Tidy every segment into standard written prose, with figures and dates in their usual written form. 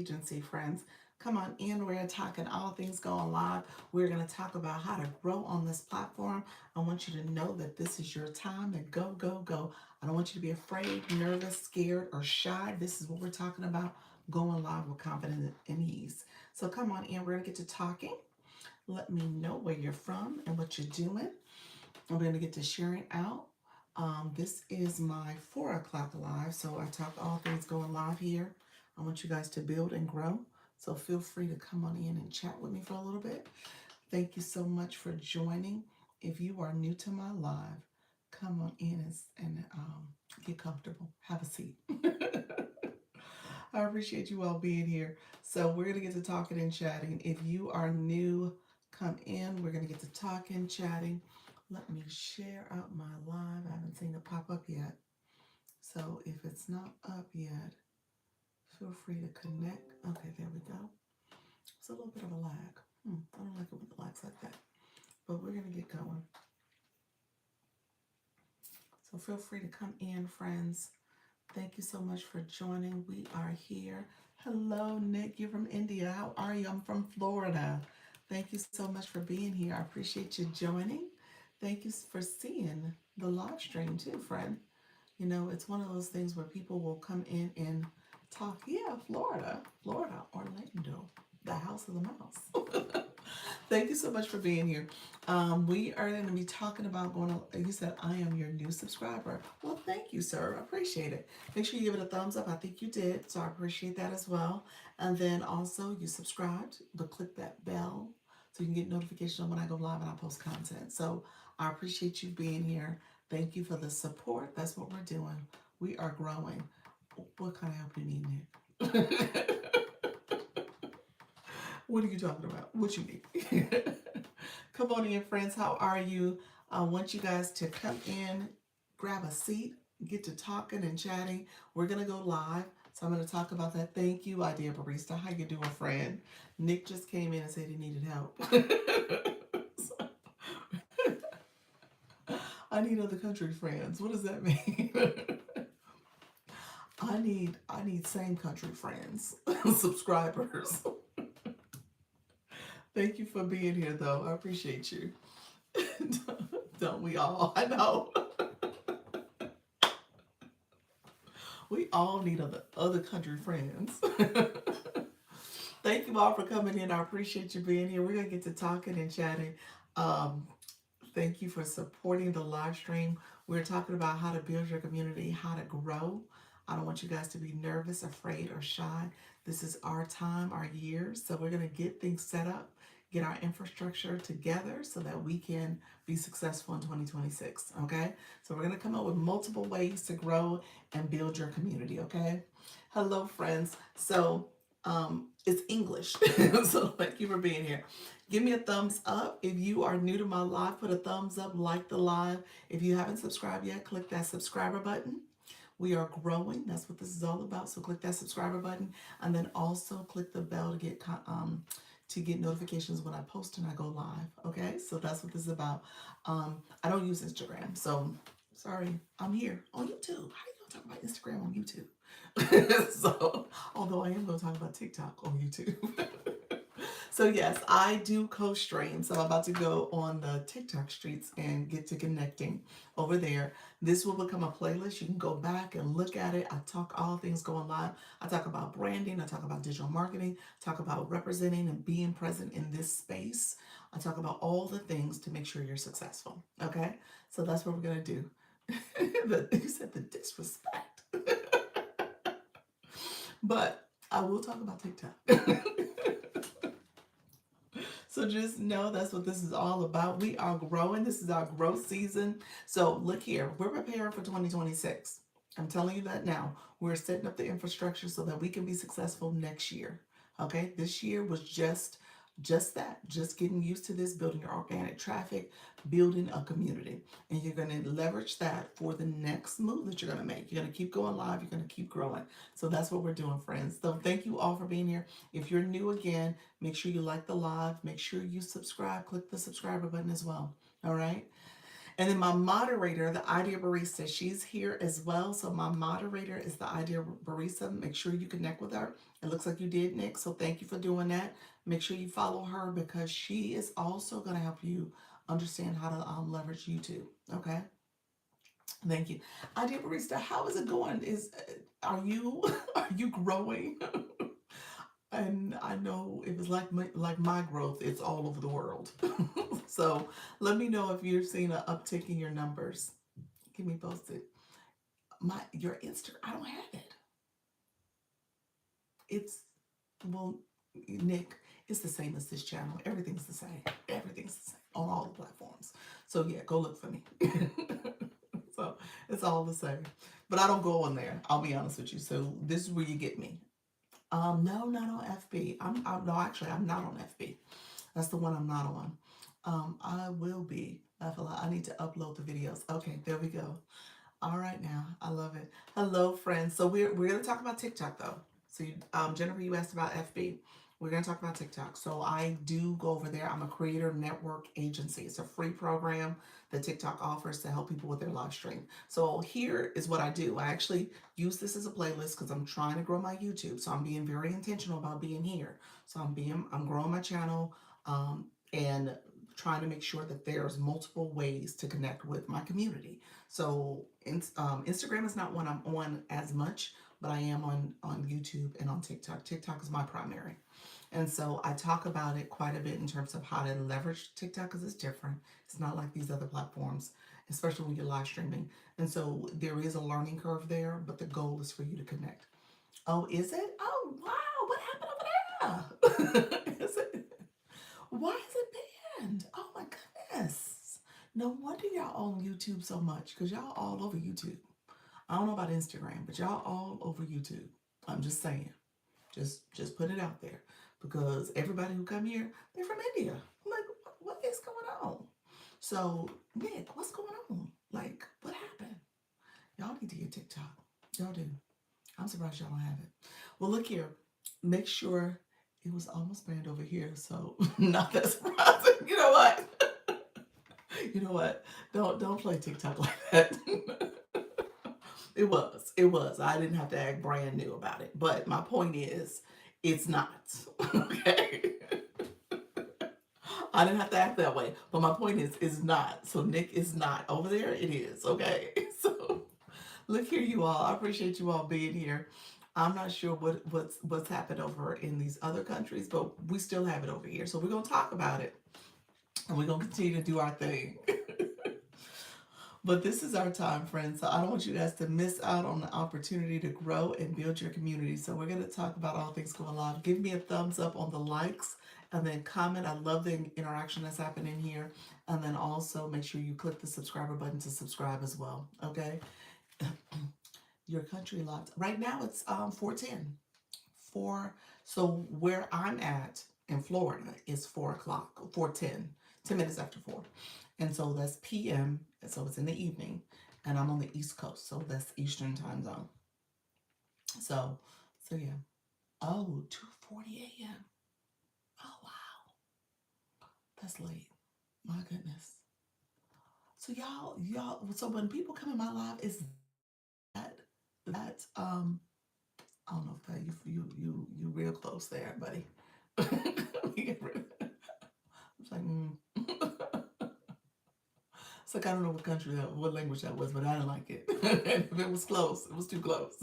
agency, friends. Come on in. We're talking all things going live. We're going to talk about how to grow on this platform. I want you to know that this is your time to go, go, go. I don't want you to be afraid, nervous, scared, or shy. This is what we're talking about, going live with confidence and ease. So come on in. We're going to get to talking. Let me know where you're from and what you're doing. I'm going to get to sharing out. This is my 4 o'clock live, so I talk all things going live here. I want you guys to build and grow, so feel free to come on in and chat with me for a little bit. Thank you so much for joining. If you are new to my live, come on in and get comfortable. Have a seat. I appreciate you all being here. So we're going to get to talking and chatting. If you are new, come in. We're going to get to talking, chatting. Let me share out my live. I haven't seen it pop up yet. So if it's not up yet, feel free to connect. Okay, there we go. It's a little bit of a lag. I don't like it when it lags like that. But we're going to get going. So feel free to come in, friends. Thank you so much for joining. We are here. Hello, Nick. You're from India. How are you? I'm from Florida. Thank you so much for being here. I appreciate you joining. Thank you for seeing the live stream too, friend. You know, it's one of those things where people will come in and talk. Yeah, Florida, Orlando, the house of the mouse. Thank you so much for being here. We are going to be talking about going to, you said, I am your new subscriber. Well, thank you, sir. I appreciate it. Make sure you give it a thumbs up. I think you did, so I appreciate that as well. And then also, you subscribed, but click that bell so you can get notification when I go live and I post content. So I appreciate you being here. Thank you for the support. That's what we're doing. We are growing. What kind of help you need, Nick? What are you talking about? What you need? Come on in, friends. How are you? I want you guys to come in, grab a seat, get to talking and chatting. We're gonna go live, so I'm gonna talk about that. Thank you, Idea Barista. How you doing, friend? Nick just came in and said he needed help. So, I need other country friends. What does that mean? I need same country friends, subscribers. Thank you for being here, though. I appreciate you. Don't we all? I know. We all need other country friends. Thank you all for coming in. I appreciate you being here. We're gonna get to talking and chatting. Um, Thank you for supporting the live stream. We're talking about how to build your community, how to grow. I don't want you guys to be nervous, afraid, or shy. This is our time, our year. So we're going to get things set up, get our infrastructure together so that we can be successful in 2026. Okay. So we're going to come up with multiple ways to grow and build your community. Okay. Hello, friends. So it's English. So thank you for being here. Give me a thumbs up. If you are new to my live, put a thumbs up, like the live. If you haven't subscribed yet, click that subscriber button. We are growing. That's what this is all about. So click that subscriber button and then also click the bell to get notifications when I post and I go live. Okay, so that's what this is about. I don't use Instagram, so sorry. I'm here on YouTube. How you gonna talk about Instagram on YouTube? So, although I am gonna talk about TikTok on YouTube. So yes, I do co-stream. So I'm about to go on the TikTok streets and get to connecting over there. This will become a playlist. You can go back and look at it. I talk all things going live. I talk about branding. I talk about digital marketing. Talk about representing and being present in this space. I talk about all the things to make sure you're successful. Okay, so that's what we're gonna do. You said the disrespect, but I will talk about TikTok. So just know that's what this is all about. We are growing. This is our growth season. So look here, we're preparing for 2026. I'm telling you that now. We're setting up the infrastructure so that we can be successful next year. Okay? This year was just that, just getting used to this, building your organic traffic, building a community. And you're going to leverage that for the next move that you're going to make. You're going to keep going live, you're going to keep growing. So that's what we're doing, friends. So thank you all for being here. If you're new again, make sure you like the live, make sure you subscribe, click the subscriber button as well. All right. And then my moderator, the Idea Barista, she's here as well. So my moderator is the Idea Barista. Make sure you connect with her. It looks like you did, Nick. So thank you for doing that. Make sure you follow her because she is also going to help you understand how to leverage YouTube. Okay. Thank you. Idea Barista, how is it going? Are you are you growing? And I know it was like my growth, it's all over the world. So let me know if you're seeing an uptick in your numbers. Keep me posted. Your Insta, I don't have it. It's well, Nick, it's the same as this channel. Everything's the same. Everything's the same on all the platforms. So yeah, go look for me. So it's all the same. But I don't go on there. I'll be honest with you. So this is where you get me. No, not on FB. No, actually, I'm not on FB. That's the one I'm not on. I will be. I need to upload the videos. Okay, there we go. All right now, I love it. Hello, friends. So we're gonna talk about TikTok though. So Jennifer, you asked about FB. We're gonna talk about TikTok. So I do go over there. I'm a creator network agency. It's a free program that TikTok offers to help people with their live stream. So here is what I do. I actually use this as a playlist because I'm trying to grow my YouTube. So I'm being very intentional about being here. So I'm growing my channel and trying to make sure that there's multiple ways to connect with my community. So Instagram is not one I'm on as much, but I am on YouTube and on TikTok. TikTok is my primary. And so I talk about it quite a bit in terms of how to leverage TikTok because it's different. It's not like these other platforms, especially when you're live streaming. And so there is a learning curve there, but the goal is for you to connect. Oh, is it? Oh, wow. What happened over there? Is it? Why is it banned? Oh my goodness. No wonder y'all on YouTube so much because y'all all over YouTube. I don't know about Instagram, but y'all all over YouTube. I'm just saying. Just put it out there because everybody who come here, they're from India. I'm like, what is going on? So, Nick, what's going on? Like, what happened? Y'all need to get TikTok. Y'all do. I'm surprised y'all don't have it. Well, look here. Make sure it was almost banned over here, so not that surprising. You know what? You know what? Don't play TikTok like that. It was. It was. I didn't have to act brand new about it. But my point is, it's not. Okay. I didn't have to act that way. But my point is, it's not. So Nick is not. Over there, it is. Okay. So look here, you all. I appreciate you all being here. I'm not sure what's happened over in these other countries, but we still have it over here. So we're gonna talk about it. And we're gonna continue to do our thing. But this is our time, friends. So I don't want you guys to miss out on the opportunity to grow and build your community. So we're going to talk about all things going live. Give me a thumbs up on the likes and then comment. I love the interaction that's happening here. And then also make sure you click the subscriber button to subscribe as well. Okay. Your country locked. Right now it's 4:10. 4. So where I'm at in Florida is 4 o'clock, 4:10, 10 minutes after 4. And so that's PM, so it's in the evening, and I'm on the East Coast, so that's Eastern time zone. So yeah. Oh, 2:40 a.m. Oh wow, that's late. My goodness. So so when people come in my live, is that I don't know if that you real close there, buddy. It's like, it's like I don't know what language that was, but I didn't like it. If it was close, it was too close.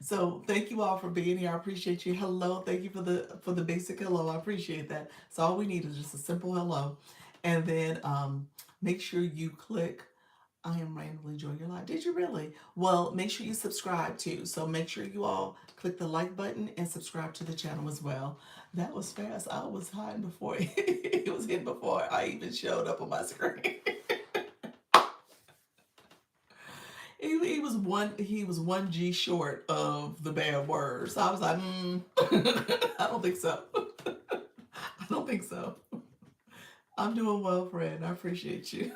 So thank you all for being here. I appreciate you. Hello, thank you for the basic hello. I appreciate that. So all we need is just a simple hello, and then make sure you click. I am randomly enjoying your life. Did you really? Well, make sure you subscribe too. So make sure you all click the like button and subscribe to the channel as well. That was fast. I was hiding before it was hidden before I even showed up on my screen. He was one G short of the bad words. So I was like, I don't think so. I don't think so. I'm doing well, friend. I appreciate you.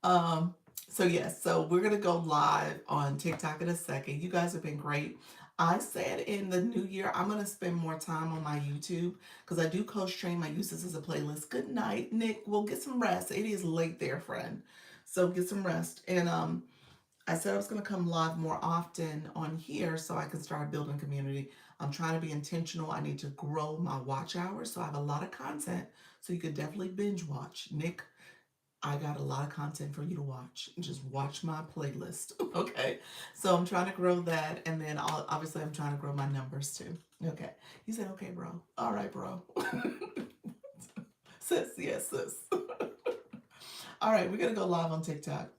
Um, so yes, so we're gonna go live on TikTok in a second. You guys have been great. I said in the new year, I'm going to spend more time on my YouTube because I do coach train. I use this as a playlist. Good night, Nick. We'll get some rest. It is late there, friend. So get some rest. And I said I was going to come live more often on here so I can start building community. I'm trying to be intentional. I need to grow my watch hours. So I have a lot of content. So you could definitely binge watch. Nick, I got a lot of content for you to watch. Just watch my playlist, okay? So I'm trying to grow that, and then obviously I'm trying to grow my numbers too. Okay. You said, okay, bro. All right, bro. Sis, yes, sis. All right, we're going to go live on TikTok.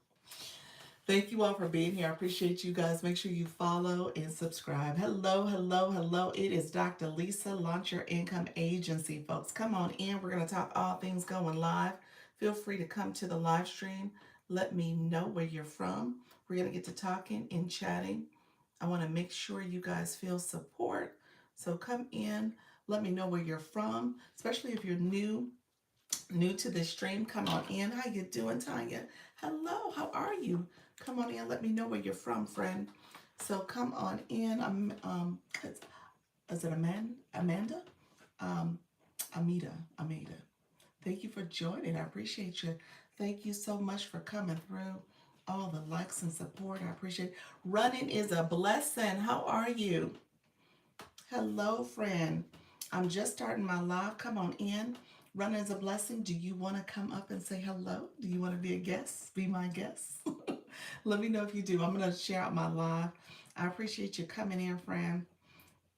Thank you all for being here. I appreciate you guys. Make sure you follow and subscribe. Hello, hello, hello. It is Dr. Lisa, Launch Your Income Agency, folks. Come on in. We're going to talk all things going live. Feel free to come to the live stream. Let me know where you're from. We're going to get to talking and chatting. I want to make sure you guys feel support. So come in. Let me know where you're from, especially if you're new to the stream. Come on in. How you doing, Tanya? Hello, how are you? Come on in. Let me know where you're from, friend. So come on in. Is it Amanda? Um, Amida. Thank you for joining. I appreciate you. Thank you so much for coming through. All the likes and support. I appreciate it. Running is a blessing. How are you? Hello, friend. I'm just starting my live. Come on in. Running is a blessing. Do you want to come up and say hello? Do you want to be a guest? Be my guest? Let me know if you do. I'm going to share out my live. I appreciate you coming in, friend.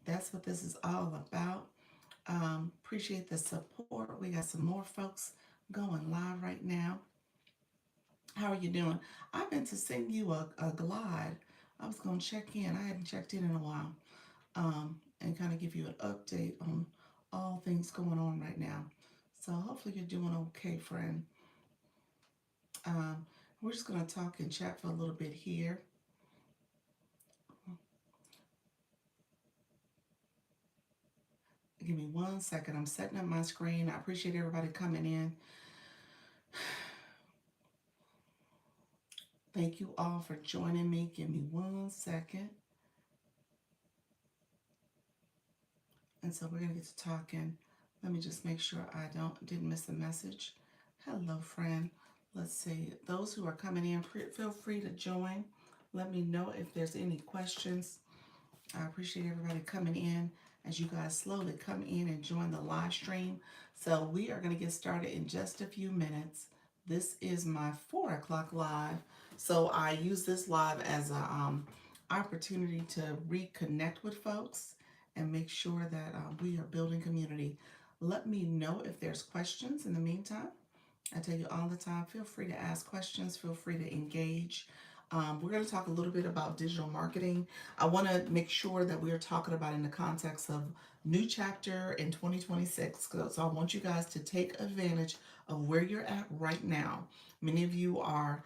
That's what this is all about. Appreciate the support. We got some more folks going live right now. How are you doing? I meant to send you a glide. I was going to check in. I hadn't checked in a while. And kind of give you an update on all things going on right now. So hopefully you're doing okay, friend. We're just going to talk and chat for a little bit here. Give me 1 second. I'm setting up my screen. I appreciate everybody coming in. Thank you all for joining me. Give me 1 second. And so we're going to get to talking. Let me just make sure I didn't miss a message. Hello, friend. Let's see. Those who are coming in, feel free to join. Let me know if there's any questions. I appreciate everybody coming in as you guys slowly come in and join the live stream. So we are going to get started in just a few minutes. This is my 4 o'clock live. So I use this live as a opportunity to reconnect with folks and make sure that we are building community. Let me know if there's questions in the meantime. I tell you all the time, feel free to ask questions, feel free to engage. We're going to talk a little bit about digital marketing. I want to make sure that we are talking about in the context of new chapter in 2026. So I want you guys to take advantage of where you're at right now. Many of you are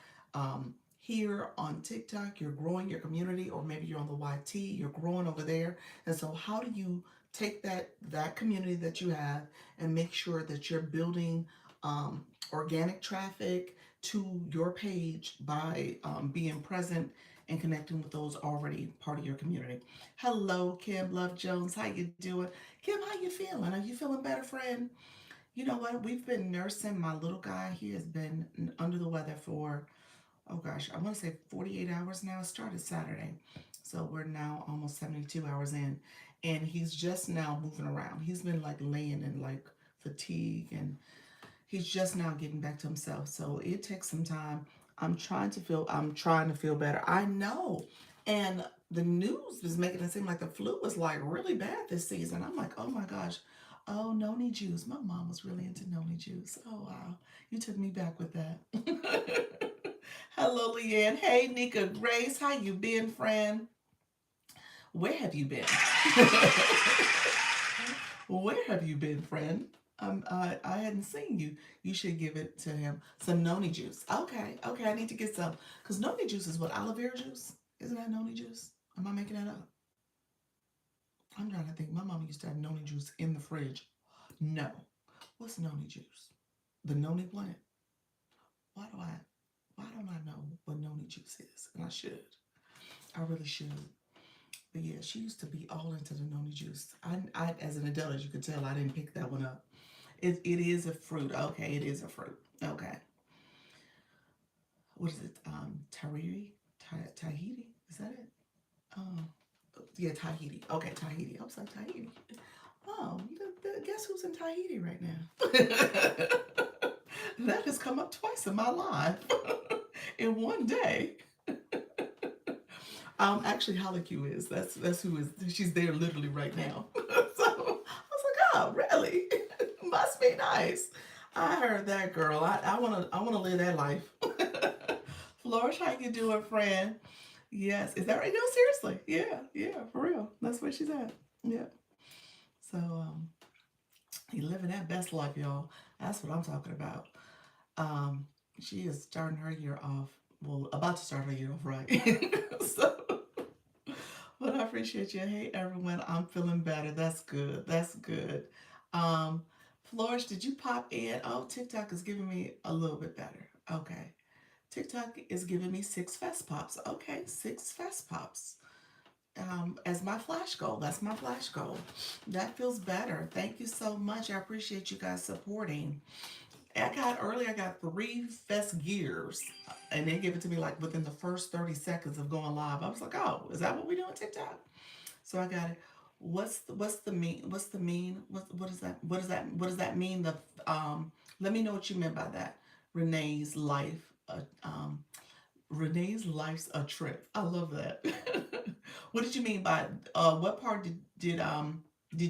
here on TikTok, you're growing your community, or maybe you're on the YT, you're growing over there. And so how do you take that community that you have and make sure that you're building organic traffic to your page by being present and connecting with those already part of your community. Hello, Kim Love Jones. How you doing? Kim, how you feeling? Are you feeling better, friend? You know what? We've been nursing my little guy. He has been under the weather for, oh gosh, I want to say 48 hours now. It started Saturday. So we're now almost 72 hours in. And he's just now moving around. He's been like laying in like fatigue, and he's just now getting back to himself. So it takes some time. I'm trying to feel better. I know. And the news is making it seem like the flu was like really bad this season. I'm like, oh my gosh. Oh, noni juice. My mom was really into noni juice. Oh wow. You took me back with that. Hello, Leanne. Hey, Nika Grace. How you been, friend? Where have you been? Where have you been, friend? I hadn't seen you. You should give it to him. Some noni juice. Okay, I need to get some. Because noni juice is what? Aloe vera juice? Isn't that noni juice? Am I making that up? I'm trying to think. My mom used to have noni juice in the fridge. No. What's noni juice? The noni plant? Why don't I know what noni juice is? And I should. I really should. But yeah, she used to be all into the noni juice. I as an adult, as you could tell, I didn't pick that one up. It is a fruit. Okay, it is a fruit. Okay, what is it? Tahiri, Tahiti. Is that it? Um, yeah, Tahiti. Okay, Tahiti. I was like Tahiti. Oh, guess who's in Tahiti right now? That has come up twice in my life in one day. Actually, Halaku is. That's who is. She's there literally right now. So I was like, oh, really? Must be nice. I heard that, girl. I wanna live that life. Flourish, how you doing, friend? Yes, is that right? No, seriously. Yeah, yeah, for real. That's where she's at. Yeah. So you living that best life, y'all. That's what I'm talking about. Um, she is starting her year off. Well, about to start her year off, right? So, but I appreciate you. Hey, everyone, I'm feeling better. That's good. That's good. Um, Flourish, did you pop in? Oh, TikTok is giving me a little bit better. Okay. TikTok is giving me 6 fest pops. Okay, 6 fest pops. As my flash goal. That's my flash goal. That feels better. Thank you so much. I appreciate you guys supporting. I got 3 fest gears, and they give it to me like within the first 30 seconds of going live. I was like, oh, is that what we do on TikTok? So I got it. What's the mean? What's the mean? What is that? What does that mean? The let me know what you meant by that. Renee's life. Renee's life's a trip. I love that. What did you mean by what part did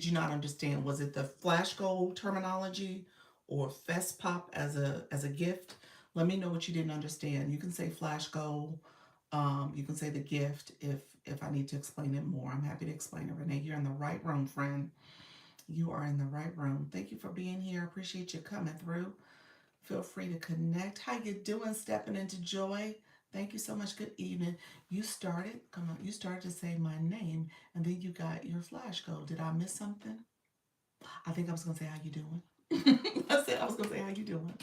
you not understand? Was it the flash goal terminology or fest pop as a gift? Let me know what you didn't understand. You can say flash goal. You can say the gift if I need to explain it more. I'm happy to explain it. Renee, you're in the right room, friend. You are in the right room. Thank you for being here. Appreciate you coming through. Feel free to connect. How you doing? Stepping into joy. Thank you so much. Good evening. You started, come on, you started to say my name and then you got your flash goal. Did I miss something? I think I was gonna say how you doing. I was gonna say how you doing.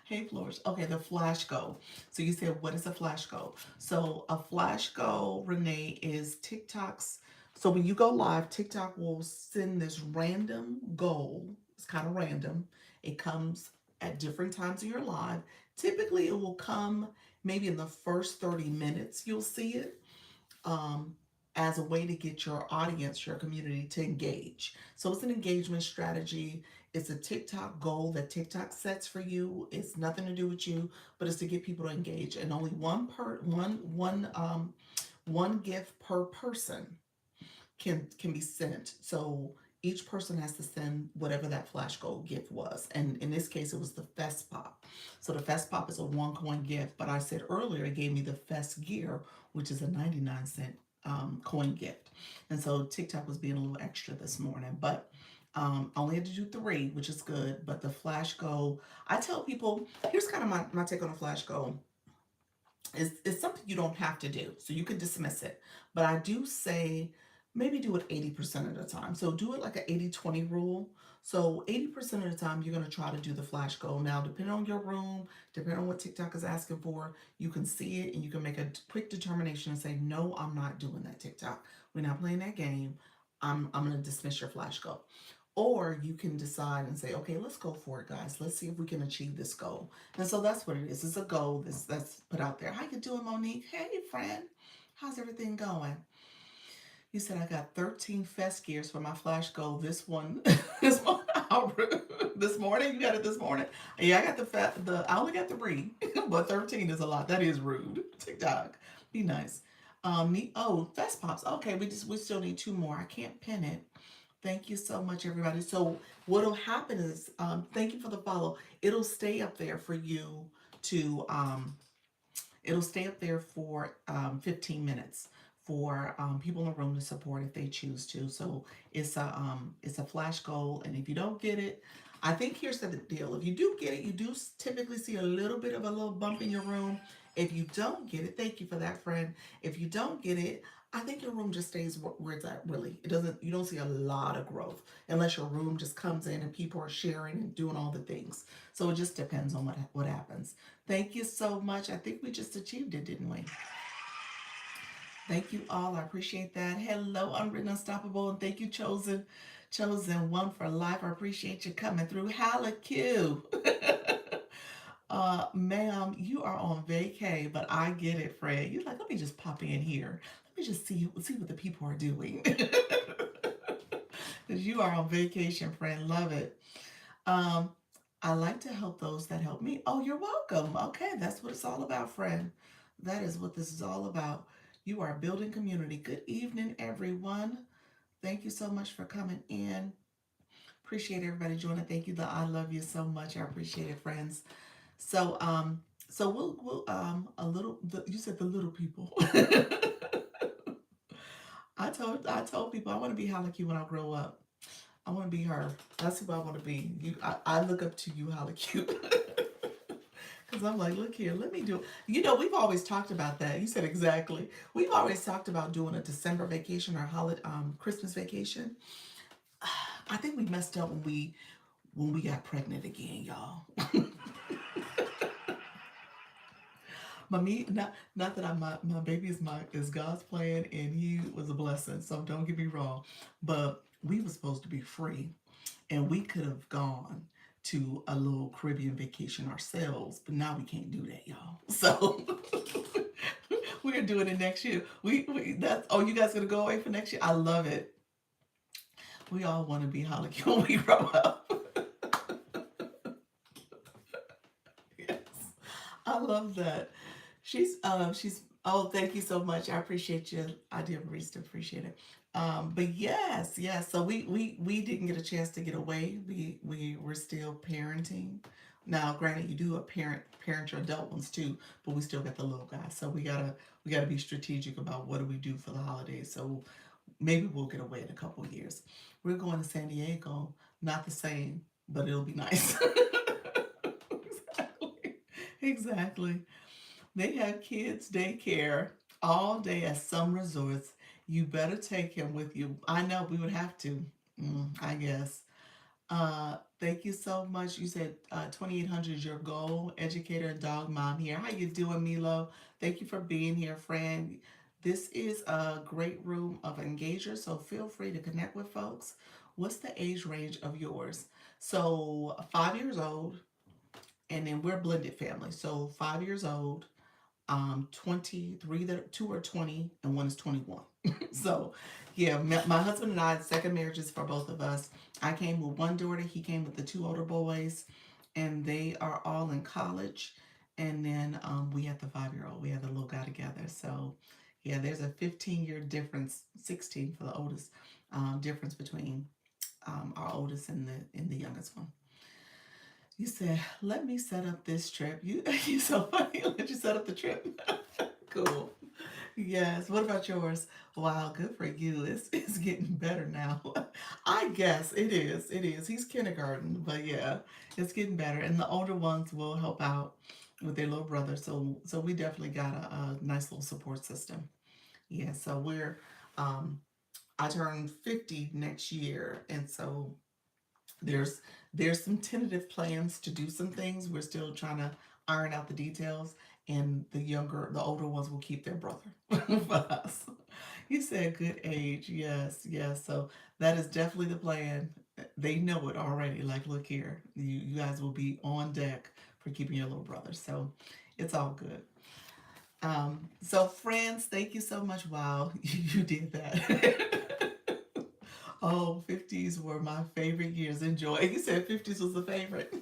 Hey Flourish. Okay, the flash goal. So you said what is a flash goal? So a flash goal, Renee, is TikTok's. So when you go live, TikTok will send this random goal. It's kind of random. It comes at different times of your live. Typically, it will come maybe in the first 30 minutes. You'll see it um, as a way to get your audience, your community to engage. So it's an engagement strategy. It's a TikTok goal that TikTok sets for you. It's nothing to do with you, but it's to get people to engage. And only one gift per person can be sent. So each person has to send whatever that flash gold gift was. And in this case, it was the Fest Pop. So the Fest Pop is a 1 coin gift, but I said earlier it gave me the Fest Gear, which is a 99 cent coin gift. And so TikTok was being a little extra this morning, but I only had to do 3, which is good. But the flash goal, I tell people, here's kind of my take on a flash goal. It's something you don't have to do, so you can dismiss it. But I do say maybe do it 80% of the time. So do it like an 80-20 rule. So 80% of the time, you're going to try to do the flash goal. Now, depending on your room, depending on what TikTok is asking for, you can see it and you can make a quick determination and say, no, I'm not doing that, TikTok. We're not playing that game. I'm going to dismiss your flash goal. Or you can decide and say, okay, let's go for it, guys. Let's see if we can achieve this goal. And so that's what it is. It's a goal that's put out there. How you doing, Monique? Hey, friend. How's everything going? You said I got 13 fest gears for my flash goal. This one, this one, this morning. You got it this morning. Yeah, I got I only got 3, but 13 is a lot. That is rude. TikTok, be nice. Fest pops. Okay, we still need 2 more. I can't pin it. Thank you so much, everybody. So what'll happen is, thank you for the follow. It'll stay up there for you to, it'll stay up there for 15 minutes for people in the room to support if they choose to. So it's a flash goal, and if you don't get it, I think here's the deal. If you do get it, you do typically see a little bit of a little bump in your room. If you don't get it, thank you for that, friend. If you don't get it, I think your room just stays where it's at, really. You don't see a lot of growth unless your room just comes in and people are sharing and doing all the things. So it just depends on what happens. Thank you so much. I think we just achieved it, didn't we? Thank you all. I appreciate that. Hello, Unwritten Unstoppable, and thank you, Chosen One for Life. I appreciate you coming through. Q. Ma'am, you are on vacay, but I get it, Fred. You're like, let me just pop in here. Let me just see what the people are doing. Because you are on vacation, friend. Love it. Um, I like to help those that help me. Oh, you're welcome. Okay, that's what it's all about, friend. That is what this is all about. You are building community. Good evening, everyone. Thank you so much for coming in. Appreciate everybody joining. Thank you. I love you so much. I appreciate it, friends. So, we'll you said the little people. I told people I want to be Halaki when I grow up. I want to be her. That's who I want to be. I look up to you, Halaki. Because I'm like, look here, let me do it. We've always talked about that. You said exactly. We've always talked about doing a December vacation or Christmas vacation. I think we messed up when we got pregnant again, y'all. Not that my baby is God's plan and he was a blessing. So don't get me wrong, but we were supposed to be free, and we could have gone to a little Caribbean vacation ourselves, but now we can't do that, y'all. So we're doing it next year. We that's oh you guys gonna go away for next year? I love it. We all want to be Hollywood when we grow up. Yes, I love that. She's oh, thank you so much. I appreciate you. I do, Barista, appreciate it. But yes. So we didn't get a chance to get away. We were still parenting. Now, granted, you do a parent your adult ones too, but we still got the little guy. So we gotta be strategic about what do we do for the holidays. So maybe we'll get away in a couple of years. We're going to San Diego. Not the same, but it'll be nice. Exactly. Exactly. They have kids daycare all day at some resorts. You better take him with you. I know we would have to. I guess. Thank you so much. You said 2800 is your goal. Educator and dog mom here. How you doing, Milo? Thank you for being here, friend. This is a great room of engagers, so feel free to connect with folks. What's the age range of yours? So 5 years old, and then we're a blended family. So 5 years old, 23, that two are 20 and one is 21. So yeah, my husband and I, second marriages for both of us. I came with one daughter, he came with the two older boys, and they are all in college. And then we had the 5 year old, we had the little guy together. So yeah, there's a 15-year difference, 16 for the oldest, difference between our oldest and the youngest one. You said, let me set up this trip. You so funny. Let you set up the trip. Cool. Yes. What about yours? Wow, good for you. It's getting better now. I guess it is. It is. He's kindergarten, but yeah, it's getting better. And the older ones will help out with their little brother. So we definitely got a nice little support system. Yeah. So um I turn 50 next year, and so there's there's some tentative plans to do some things. We're still trying to iron out the details, and the older ones will keep their brother for us. You said good age, yes. So that is definitely the plan. They know it already. Like, look here, you guys will be on deck for keeping your little brother. So it's all good. So friends, thank you so much. Wow, you did that. Oh, 50s were my favorite years. Enjoy. You said 50s was the favorite.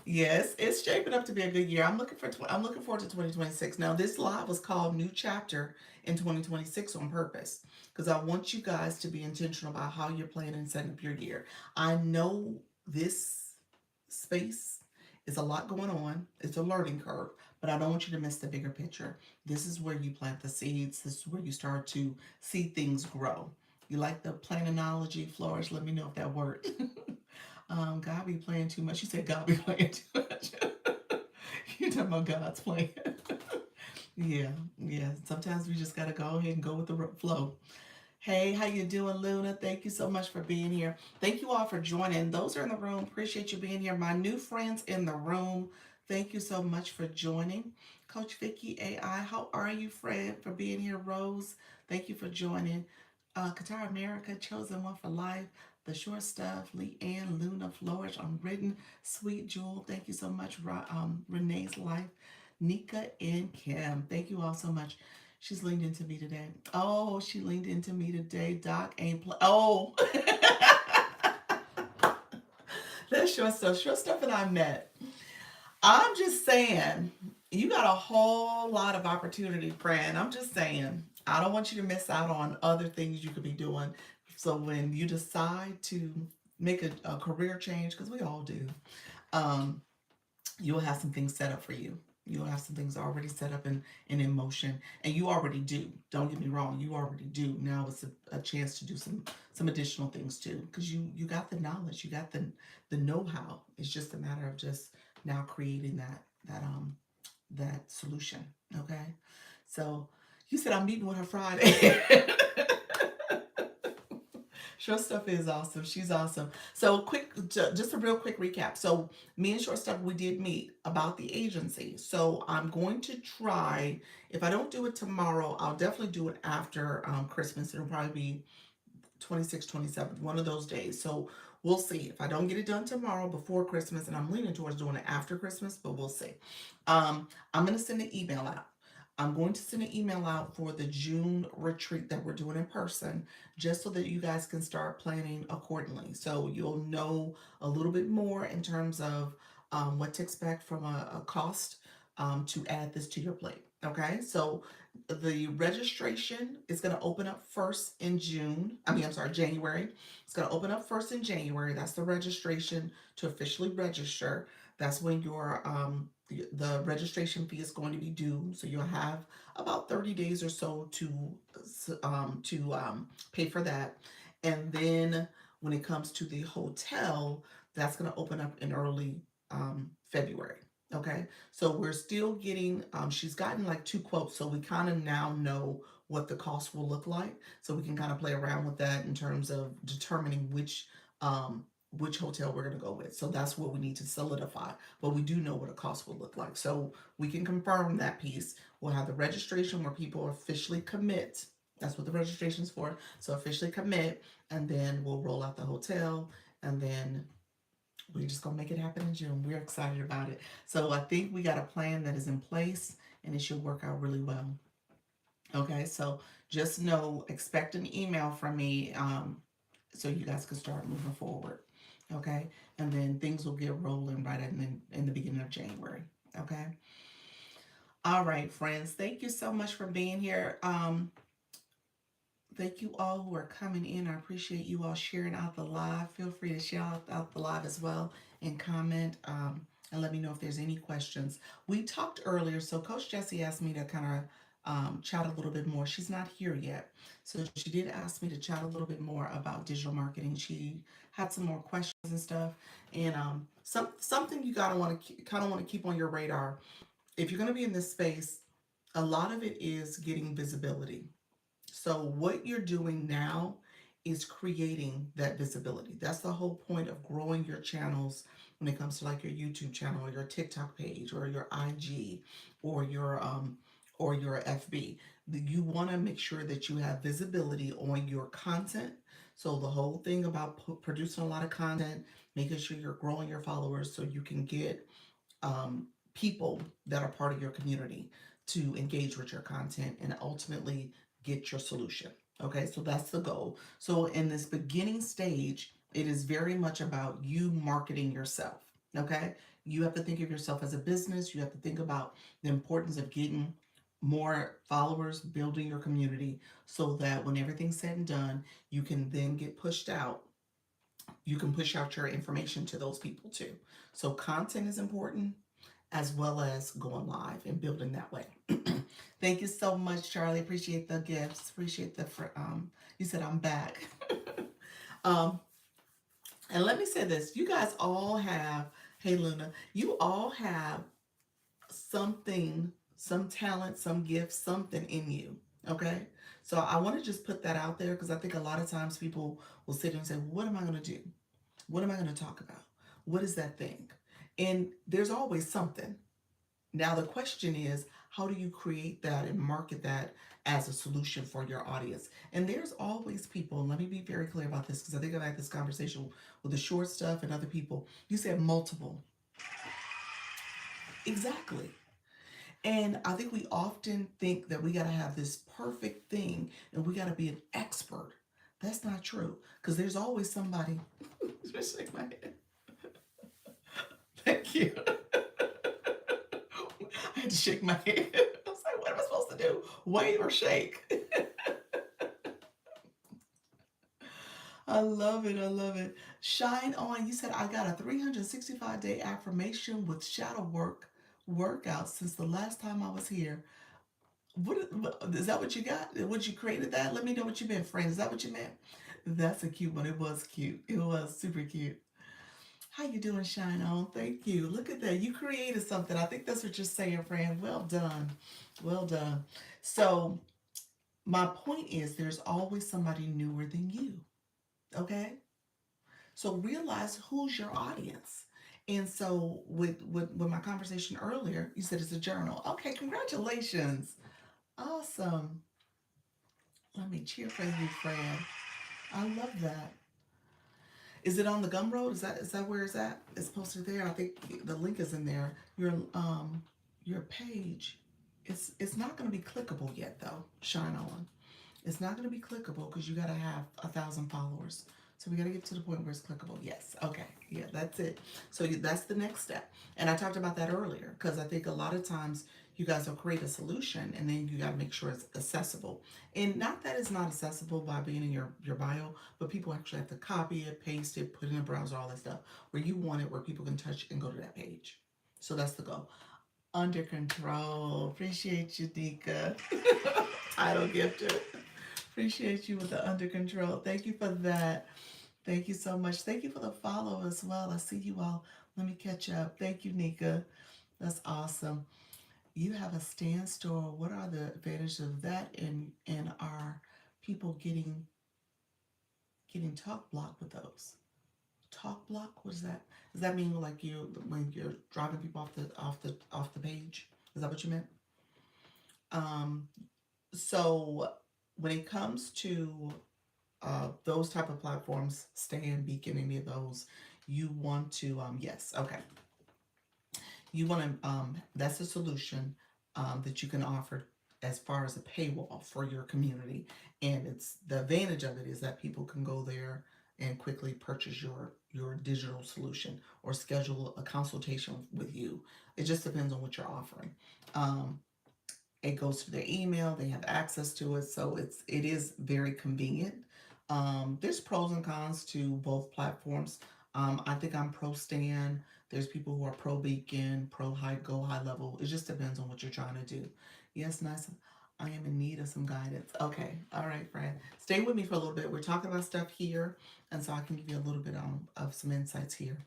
Yes, it's shaping up to be a good year. I'm looking forward to 2026. Now, this live was called New Chapter in 2026 on purpose because I want you guys to be intentional about how you're planning and setting up your year. I know this space is a lot going on. It's a learning curve, but I don't want you to miss the bigger picture. This is where you plant the seeds. This is where you start to see things grow. You like the plant analogy, Flourish? Let me know if that worked. God be playing too much. You said God be playing too much. You're talking about God's plan. Yeah. Sometimes we just gotta go ahead and go with the flow. Hey, how you doing, Luna? Thank you so much for being here. Thank you all for joining. Those are in the room, appreciate you being here. My new friends in the room, Thank you so much for joining. Coach Vicky AI, how are you, Fred, for being here? Rose, thank you for joining. Qatar America, Chosen One for Life, The Short Stuff, Lee Ann, Luna, Flourish, Unwritten, Sweet Jewel, thank you so much. Renee's Life, Nika, and Kim, thank you all so much. She's leaned into me today. Oh, she leaned into me today. Doc ain't play. Oh, that's short stuff. Short stuff that I met. I'm just saying, you got a whole lot of opportunity, friend. I'm just saying, I don't want you to miss out on other things you could be doing. So when you decide to make a career change, because we all do, um, you'll have some things set up for you. You'll have some things already set up and in motion, and you already do. Don't get me wrong, you already do. Now it's a chance to do some additional things too, because you got the knowledge, you got the know-how. It's just a matter of just now creating that solution. Okay, so you said I'm meeting with her Friday. Short Stuff is awesome. She's awesome. So quick, just a real quick recap. So me and Short Stuff, we did meet about the agency. So I'm going to try. If I don't do it tomorrow, I'll definitely do it after Christmas. It'll probably be 26th, 27th, one of those days. So we'll see. If I don't get it done tomorrow before Christmas, and I'm leaning towards doing it after Christmas, but we'll see. I'm going to send an email out. I'm going to send an email out for the June retreat that we're doing in person, just so that you guys can start planning accordingly. So you'll know a little bit more in terms of what to expect from a cost to add this to your plate. Okay, so the registration is going to open up first in June. I'm sorry, January. It's going to open up first in January. That's the registration to officially register. That's when the registration fee is going to be due. So you'll have about 30 days or so to pay for that. And then when it comes to the hotel, that's going to open up in early February. Okay, so we're still getting, she's gotten like two quotes, so we kind of now know what the cost will look like. So we can kind of play around with that in terms of determining which hotel we're going to go with. So that's what we need to solidify. But we do know what a cost will look like. So we can confirm that piece. We'll have the registration where people officially commit. That's what the registration is for. So officially commit, and then we'll roll out the hotel, and then we're just gonna make it happen in June. We're excited about it. So I think we got a plan that is in place, and it should work out really well. Okay, so just know, expect an email from me, so you guys can start moving forward. Okay, and then things will get rolling right in the beginning of January. Okay. All right, friends. Thank you so much for being here. Thank you all who are coming in. I appreciate you all sharing out the live. Feel free to share out the live as well and comment, and let me know if there's any questions. We talked earlier, so Coach Jessie asked me to kind of chat a little bit more. She's not here yet, so she did ask me to chat a little bit more about digital marketing. She had some more questions and stuff, and something you gotta want to kind of want to keep on your radar. If you're going to be in this space, a lot of it is getting visibility. So what you're doing now is creating that visibility. That's the whole point of growing your channels when it comes to like your YouTube channel or your TikTok page or your IG or your FB. You want to make sure that you have visibility on your content. So the whole thing about producing a lot of content, making sure you're growing your followers so you can get people that are part of your community to engage with your content and ultimately get your solution. Okay, so that's the goal. So in this beginning stage, it is very much about you marketing yourself. Okay, you have to think of yourself as a business. You have to think about the importance of getting more followers, building your community so that when everything's said and done, you can then get pushed out. You can push out your information to those people too. So content is important as well as going live and building that way. Thank you so much, Charlie. Appreciate the gifts. Appreciate you said I'm back. um, and let me say this. You guys all have, hey Luna, you all have something, some talent, some gift, something in you. Okay? So I want to just put that out there because I think a lot of times people will sit and say, what am I going to do? What am I going to talk about? What is that thing? And there's always something. Now, the question is, how do you create that and market that as a solution for your audience? And there's always people, and let me be very clear about this because I think I've had this conversation with the short stuff and other people. You said multiple. Exactly. And I think we often think that we got to have this perfect thing and we got to be an expert. That's not true because there's always somebody. Just shake my head. Thank you. I had to shake my head. I was like, what am I supposed to do? Wave or shake? I love it. I love it. Shine on. You said I got a 365-day affirmation with shadow workout since the last time I was here. What is that? What you got? What you created that? Let me know what you meant, friend. Is that what you meant? That's a cute one. It was cute. It was super cute. How you doing, Shine On? Thank you. Look at that. You created something. I think that's what you're saying, friend. Well done. Well done. So my point is there's always somebody newer than you. Okay? So realize who's your audience. And so with my conversation earlier, you said it's a journal. Okay, congratulations. Awesome. Let me cheer for you, friend. I love that. Is it on the Gumroad? Is that where it's at? It's posted there. I think the link is in there. Your page. It's not going to be clickable yet though. Shine on. It's not going to be clickable because you got to have 1,000 followers. So we got to get to the point where it's clickable. Yes. Okay. Yeah, that's it. So that's the next step. And I talked about that earlier because I think a lot of times you guys will create a solution and then you got to make sure it's accessible. And not that it's not accessible by being in your bio, but people actually have to copy it, paste it, put it in a browser, all that stuff, where you want it where people can touch and go to that page. So that's the goal. Under control. Appreciate you, Dika. Title gifter. Appreciate you with the under control. Thank you for that. Thank you so much. Thank you for the follow as well. I see you all. Let me catch up. Thank you, Nika. That's awesome. You have a stand store. What are the advantages of that? And are people getting talk block with those? Talk block? What is that? Does that mean like you when you're driving people off the page? Is that what you meant? Um, so when it comes to those type of platforms, Stand, Beacon, any of those, you want to yes, okay, you want to that's a solution that you can offer as far as a paywall for your community, and it's the advantage of it is that people can go there and quickly purchase your digital solution or schedule a consultation with you. It just depends on what you're offering. um, it goes to their email, they have access to it, so it is very convenient. There's pros and cons to both platforms. I think I'm pro Stan. There's people who are pro Beacon, pro high go high level. It just depends on what you're trying to do. Yes, nice. I am in need of some guidance. Okay, all right, friend. Stay with me for a little bit. We're talking about stuff here, and so I can give you a little bit of some insights here.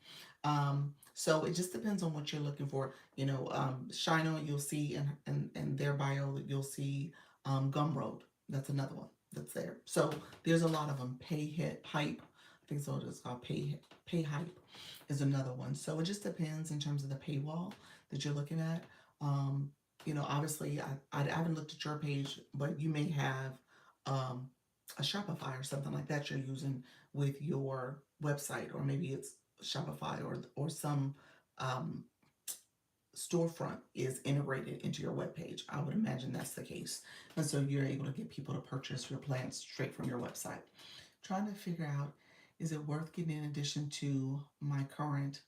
So it just depends on what you're looking for. Shine On, you'll see in their bio, you'll see Gumroad. That's another one that's there. So there's a lot of them. Hype, I think so. It's called Pay Hype is another one. So it just depends in terms of the paywall that you're looking at. Um, obviously, I haven't looked at your page, but you may have a Shopify or something like that you're using with your website, or maybe it's Shopify or some um, storefront is integrated into your web page. I would imagine that's the case. And so you're able to get people to purchase your plans straight from your website. Trying to figure out, is it worth getting in addition to my current?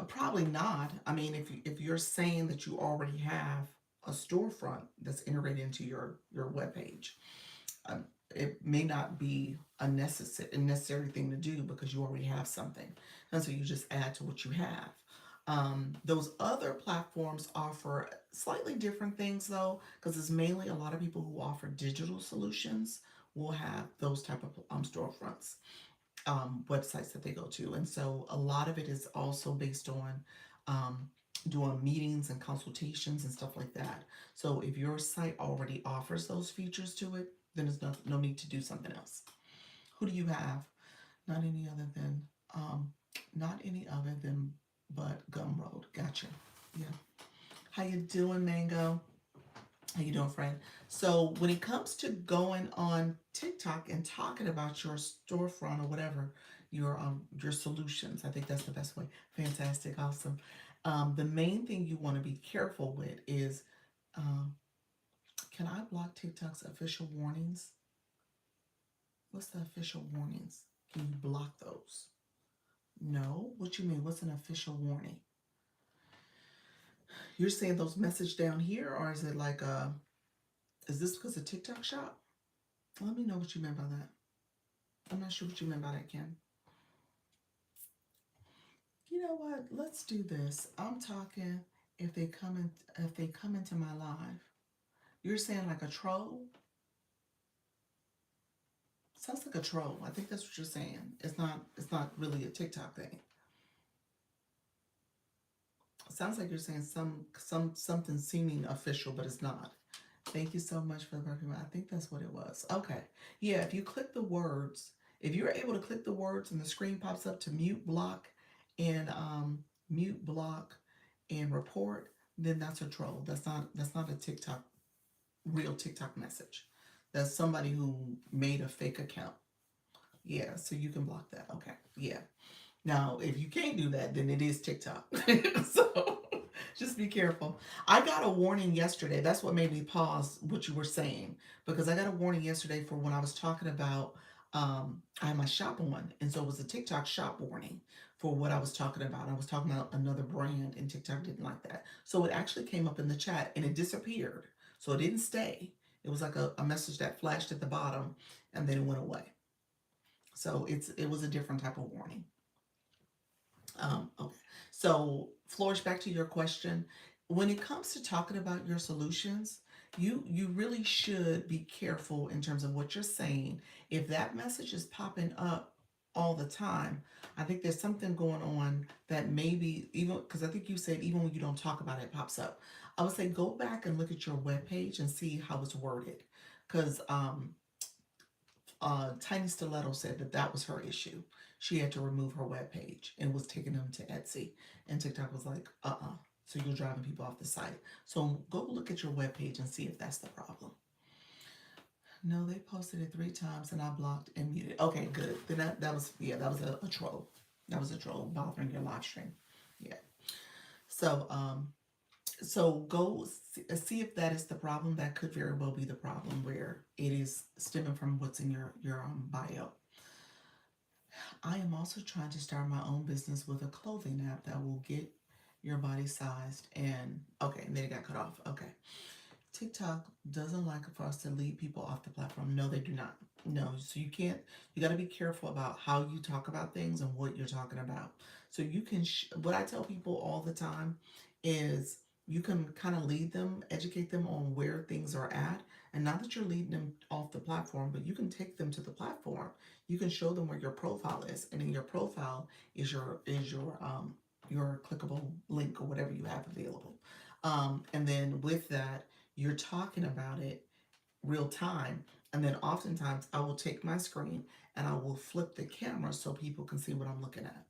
Probably not. I mean, if you're saying that you already have a storefront that's integrated into your web page, um, it may not be a necessary thing to do because you already have something, and so you just add to what you have. Those other platforms offer slightly different things though, because it's mainly a lot of people who offer digital solutions will have those type of storefronts, websites that they go to, and so a lot of it is also based on um, doing meetings and consultations and stuff like that. So if your site already offers those features to it, then there's no need to do something else. Who do you have? Not any other than um, not any other than but Gumroad. Gotcha. Yeah. How you doing, Mango? How you doing, friend? So when it comes to going on TikTok and talking about your storefront or whatever, your solutions, I think that's the best way. Fantastic, awesome. The main thing you want to be careful with is, um, can I block TikTok's official warnings? What's the official warnings? Can you block those? No. What you mean? What's an official warning? You're saying those message down here, or is it like is this because of TikTok Shop? Let me know what you meant by that. I'm not sure what you meant by that, Ken. You know what? Let's do this. I'm talking if they come into my live. You're saying like a troll? Sounds like a troll. I think that's what you're saying. It's not really a TikTok thing. Sounds like you're saying something seeming official, but it's not. Thank you so much for the perfume. I think that's what it was. Okay. Yeah, if you click the words, if you're able to click the words and the screen pops up to and mute, block, and report, then that's a troll. That's not a TikTok real TikTok message. That's somebody who made a fake account. Yeah, so you can block that. Okay. Yeah. Now, if you can't do that, then it is TikTok. So just be careful. I got a warning yesterday. That's what made me pause what you were saying because I got a warning yesterday for when I was talking about I had my shop on, and so it was a TikTok shop warning for what I was talking about. I was talking about another brand, and TikTok didn't like that. So it actually came up in the chat and it disappeared. So it didn't stay. It was like a message that flashed at the bottom and then it went away. So it was a different type of warning. Okay. So, Flourish, back to your question. When it comes to talking about your solutions, you really should be careful in terms of what you're saying. If that message is popping up all the time, I think there's something going on that maybe even because I think you said even when you don't talk about it, it pops up. I would say go back and look at your webpage and see how it's worded. Because Tiny Stiletto said that that was her issue. She had to remove her webpage and was taking them to Etsy. And TikTok was like, so you're driving people off the site. So go look at your webpage and see if that's the problem. No, they posted it 3 times and I blocked and muted. Okay, good. Then that was, yeah, that was a troll. That was a troll bothering your live stream. Yeah. So, go see if that is the problem. That could very well be the problem where it is stemming from what's in your bio. I am also trying to start my own business with a clothing app that will get your body sized and okay, and then it got cut off. Okay. TikTok doesn't like for us to lead people off the platform. No, they do not. No, so you can't, you got to be careful about how you talk about things and what you're talking about. So you can, what I tell people all the time is you can kind of lead them, educate them on where things are at. And not that you're leading them off the platform, but you can take them to the platform. You can show them where your profile is. And in your profile is your clickable link or whatever you have available. And then with that, you're talking about it real time. And then oftentimes I will take my screen and I will flip the camera so people can see what I'm looking at.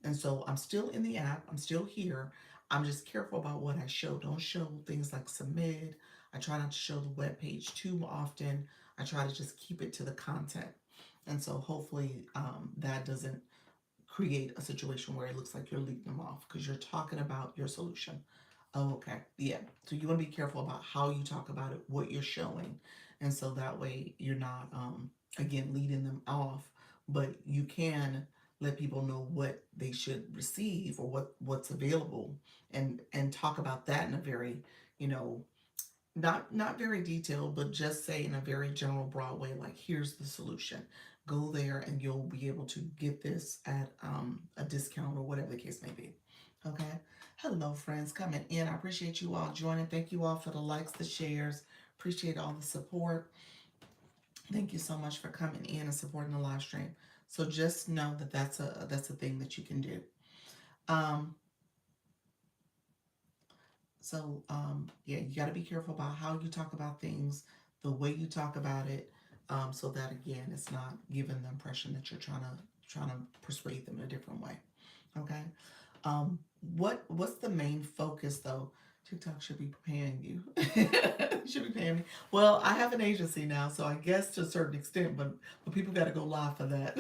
And so I'm still in the app, I'm still here. I'm just careful about what I show. Don't show things like submit. I try not to show the web page too often. I try to just keep it to the content. And so hopefully that doesn't create a situation where it looks like you're leading them off because you're talking about your solution. Oh, okay. Yeah. So you want to be careful about how you talk about it, what you're showing. And so that way you're not, again, leading them off, but you can let people know what they should receive or what's available and talk about that in a very, you know, not very detailed, but just say in a very general, broad way, like here's the solution. Go there, and you'll be able to get this at a discount or whatever the case may be. Okay. Hello, friends, coming in. I appreciate you all joining. Thank you all for the likes, the shares. Appreciate all the support. Thank you so much for coming in and supporting the live stream. So just know that that's a thing that you can do. Um, yeah, you got to be careful about how you talk about things, the way you talk about it, so that again, it's not giving the impression that you're trying to persuade them in a different way. Okay. Um, what's the main focus though? TikTok should be paying you. Should be paying me. Well, I have an agency now, so I guess to a certain extent, but people got to go live for that.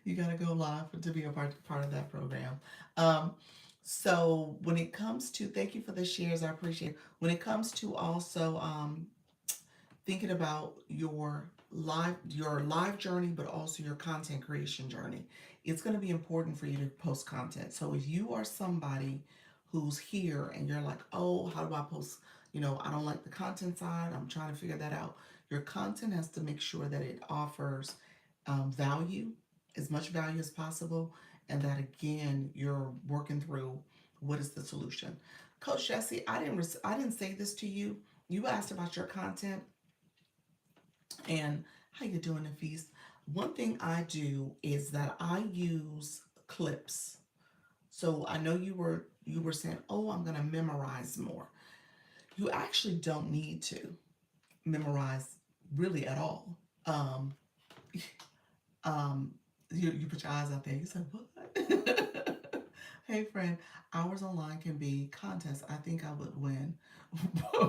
You got to go live to be a part of that program. Um, so when it comes to, thank you for the shares, I appreciate it. When it comes to also thinking about your live journey, but also your content creation journey, it's going to be important for you to post content. So if you are somebody who's here and you're like, oh, how do I post? I don't like the content side, I'm trying to figure that out. Your content has to make sure that it offers value, as much value as possible, and that again you're working through what is the solution. Coach Jesse, I didn't say this to you. You asked about your content and how you doing, Nafis? One thing I do is that I use clips. So I know you were saying, "Oh, I'm going to memorize more." You actually don't need to memorize really at all. Um, um, you put your eyes out there. You said, "What?" Hey, friend, hours online can be contests. I think I would win,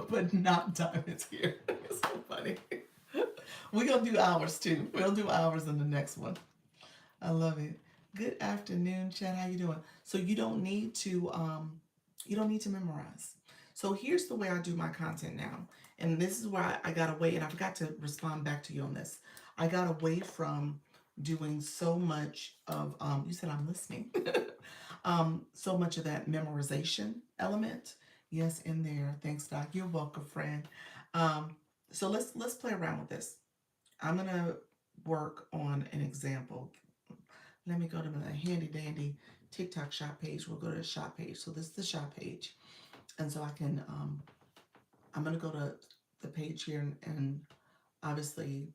but not diamonds here. It's so funny. We're gonna do hours too. We'll do hours in the next one. I love it. Good afternoon, Chad. How you doing? So you don't need to memorize. So here's the way I do my content now. And this is where I got away, and I forgot to respond back to you on this. I got away from doing so much of you said I'm listening. So much of that memorization element. Yes, in there. Thanks, Doc. You're welcome, friend. Um, so let's play around with this. I'm gonna work on an example. Let me go to my handy dandy TikTok shop page. We'll go to the shop page. So this is the shop page, and so I'm gonna go to the page here, and obviously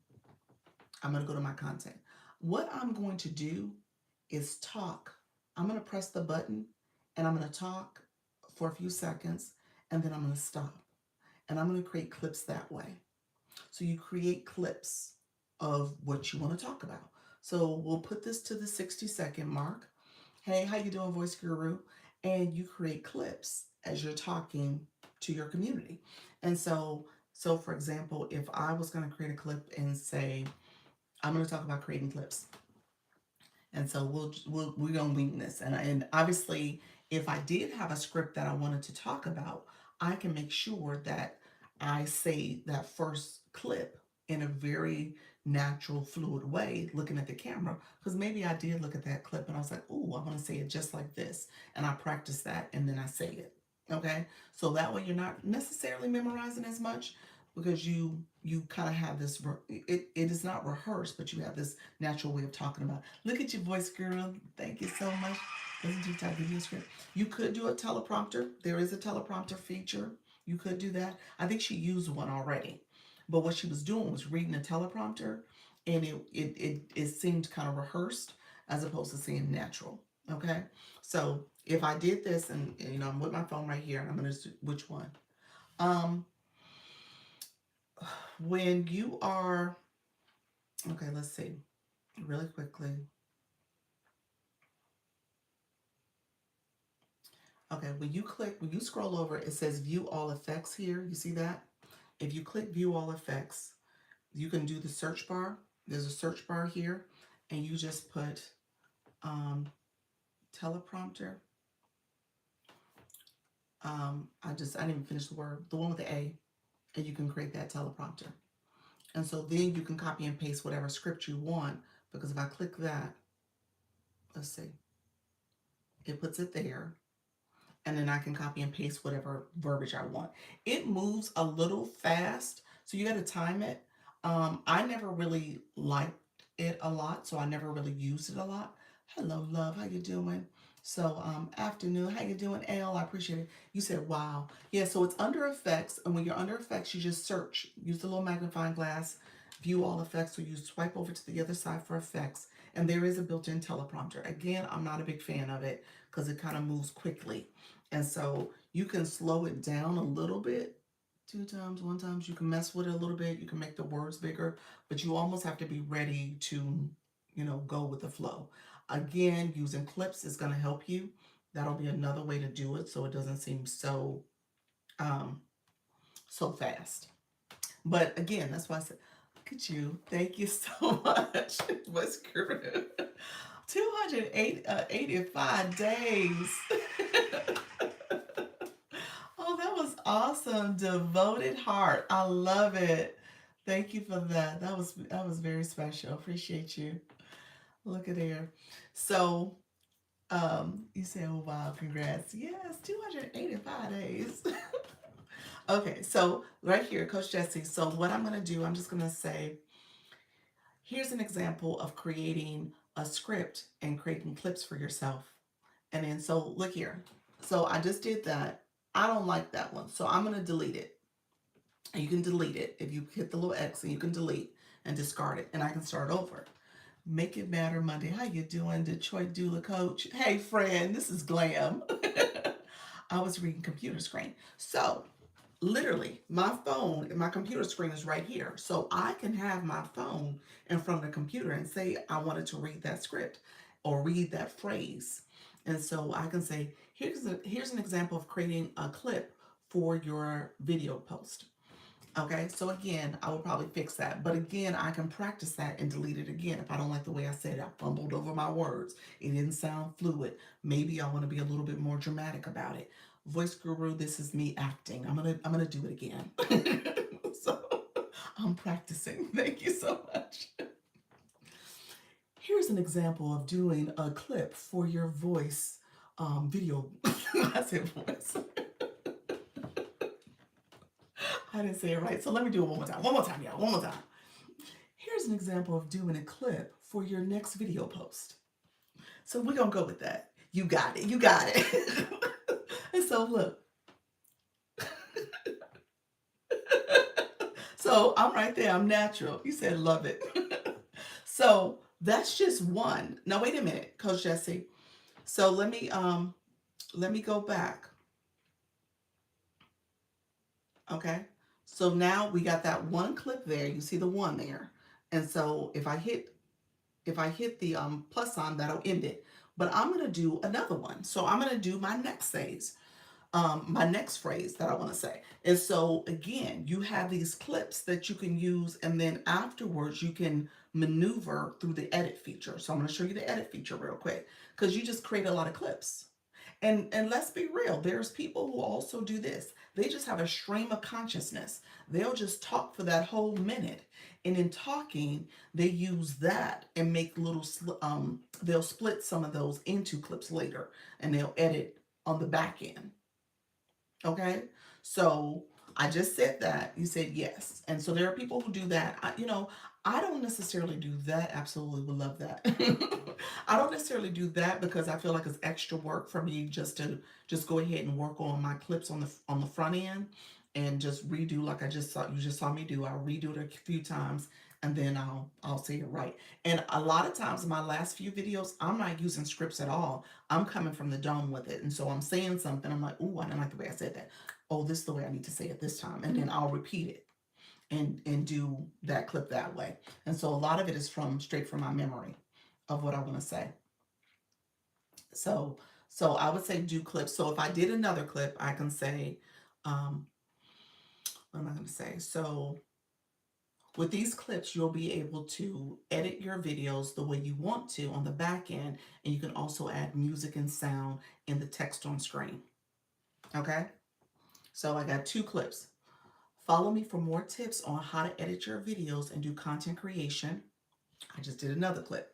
I'm gonna go to my content. What I'm going to do is talk. I'm gonna press the button, and I'm gonna talk for a few seconds, and then I'm gonna stop, and I'm gonna create clips that way. So you create clips of what you want to talk about. So we'll put this to the 60-second mark. Hey, how you doing, Voice Guru? And you create clips as you're talking to your community. And so for example, if I was going to create a clip and say, I'm going to talk about creating clips. And so we're going to wing this. And obviously, if I did have a script that I wanted to talk about, I can make sure that I say that first clip in a very natural, fluid way, looking at the camera. Because maybe I did look at that clip and I was like, "Ooh, I want to say it just like this," and I practice that, and then I say it. Okay, so that way you're not necessarily memorizing as much, because you kind of have this. It is not rehearsed, but you have this natural way of talking about it. Look at your voice, girl. Thank you so much. Doesn't TikTok give you a script? You could do a teleprompter. There is a teleprompter feature. You could do that. I think she used one already. But what she was doing was reading a teleprompter, and it seemed kind of rehearsed as opposed to seeming natural. Okay? So if I did this, and I'm with my phone right here, and I'm gonna do which one? Um when you are okay, let's see. Really quickly. Okay, when you scroll over, it says view all effects here. You see that? If you click view all effects, you can do the search bar. There's a search bar here, and you just put um, teleprompter. I didn't even finish the word, the one with the A, and you can create that teleprompter. And so then you can copy and paste whatever script you want, because if I click that, let's see, it puts it there, and then I can copy and paste whatever verbiage I want. It moves a little fast, so you got to time it. I never really liked it a lot, so I never really used it a lot. Hello, love, how you doing? So, afternoon, how you doing, L? I appreciate it. You said, wow. Yeah, so it's under effects, and when you're under effects, you just search. Use the little magnifying glass, view all effects, or you swipe over to the other side for effects, and there is a built-in teleprompter. Again, I'm not a big fan of it because it kind of moves quickly. And so you can slow it down a little bit, two times, one times. You can mess with it a little bit. You can make the words bigger, but you almost have to be ready to go with the flow. Again, using clips is going to help you. That'll be another way to do it so it doesn't seem um, so fast. But again, that's why I said, look at you. Thank you so much. What's good? 285 days. Oh, that was awesome. Devoted heart. I love it. Thank you for that. That was very special. Appreciate you. Look at there. So, you say, oh wow, congrats. Yes, 285 days. Okay, so right here, Coach Jesse. So what I'm gonna do, I'm just gonna say, here's an example of creating a script and creating clips for yourself. And then so look here. So I just did that. I don't like that one. So I'm gonna delete it. And you can delete it. If you hit the little X and you can delete and discard it. And I can start over. Make It Matter Monday. How you doing, Detroit Doula Coach? Hey friend, this is Glam. I was reading computer screen. So literally my phone and my computer screen is right here. So I can have my phone in front of the computer and say I wanted to read that script or read that phrase. And so I can say, here's an example of creating a clip for your video post. Okay, so again, I will probably fix that. But again, I can practice that and delete it again. If I don't like the way I said it, I fumbled over my words. It didn't sound fluid. Maybe I want to be a little bit more dramatic about it. Voice Guru, this is me acting. I'm gonna do it again. So I'm practicing. Thank you so much. Here's an example of doing a clip for your voice video. I said voice. I didn't say it right. So let me do it one more time. One more time, y'all. One more time. Here's an example of doing a clip for your next video post. So we're going to go with that. You got it. You got it. And so look. So I'm right there. I'm natural. You said love it. So that's just one. Now wait a minute, Coach Jesse. So let me go back. Okay. So now we got that one clip there. You see the one there. And so if I hit the plus sign, that'll end it. But I'm gonna do another one. So I'm gonna do my next phrase that I want to say. And so again, you have these clips that you can use, and then afterwards you can maneuver through the edit feature. So I'm going to show you the edit feature real quick because you just create a lot of clips. And let's be real, there's people who also do this. They just have a stream of consciousness. They'll just talk for that whole minute. And in talking, they use that and make they'll split some of those into clips later and they'll edit on the back end. Okay. So I just said that. You said yes. And so there are people who do that. I don't necessarily do that. Absolutely would love that. I don't necessarily do that because I feel like it's extra work for me just go ahead and work on my clips on the front end and just redo like you just saw me do. I'll redo it a few times and then I'll say it right. And a lot of times in my last few videos, I'm not using scripts at all. I'm coming from the dome with it. And so I'm saying something. I'm like, oh, I didn't like the way I said that. Oh, this is the way I need to say it this time. And then I'll repeat it and do that clip that way. And so a lot of it is straight from my memory of what I want to say. So I would say do clips. So if I did another clip, I can say, um, what am I going to say? So with these clips, you'll be able to edit your videos the way you want to on the back end, and you can also add music and sound in the text on screen. Okay? So I got two clips. Follow me for more tips on how to edit your videos and do content creation. I just did another clip.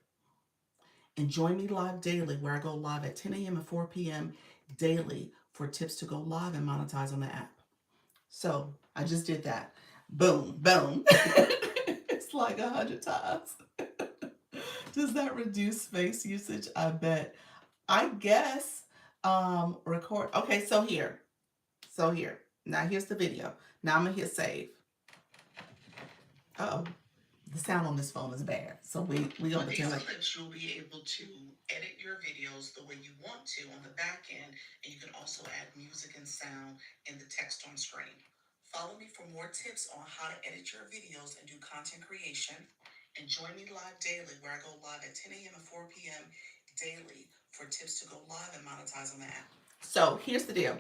And join me live daily where I go live at 10 a.m. and 4 p.m. daily for tips to go live and monetize on the app. So I just did that. Boom, boom. It's like 100 times. Does that reduce space usage? I bet. I guess record. Okay, so here. Now here's the video. Now I'm gonna hit save. Uh-oh. The sound on this phone is bad. So we gonna pretend like clips you'll be able to edit your videos the way you want to on the back end, and you can also add music and sound in the text on screen. Follow me for more tips on how to edit your videos and do content creation. And join me live daily, where I go live at 10 a.m. and 4 p.m. daily for tips to go live and monetize on the app. So here's the deal.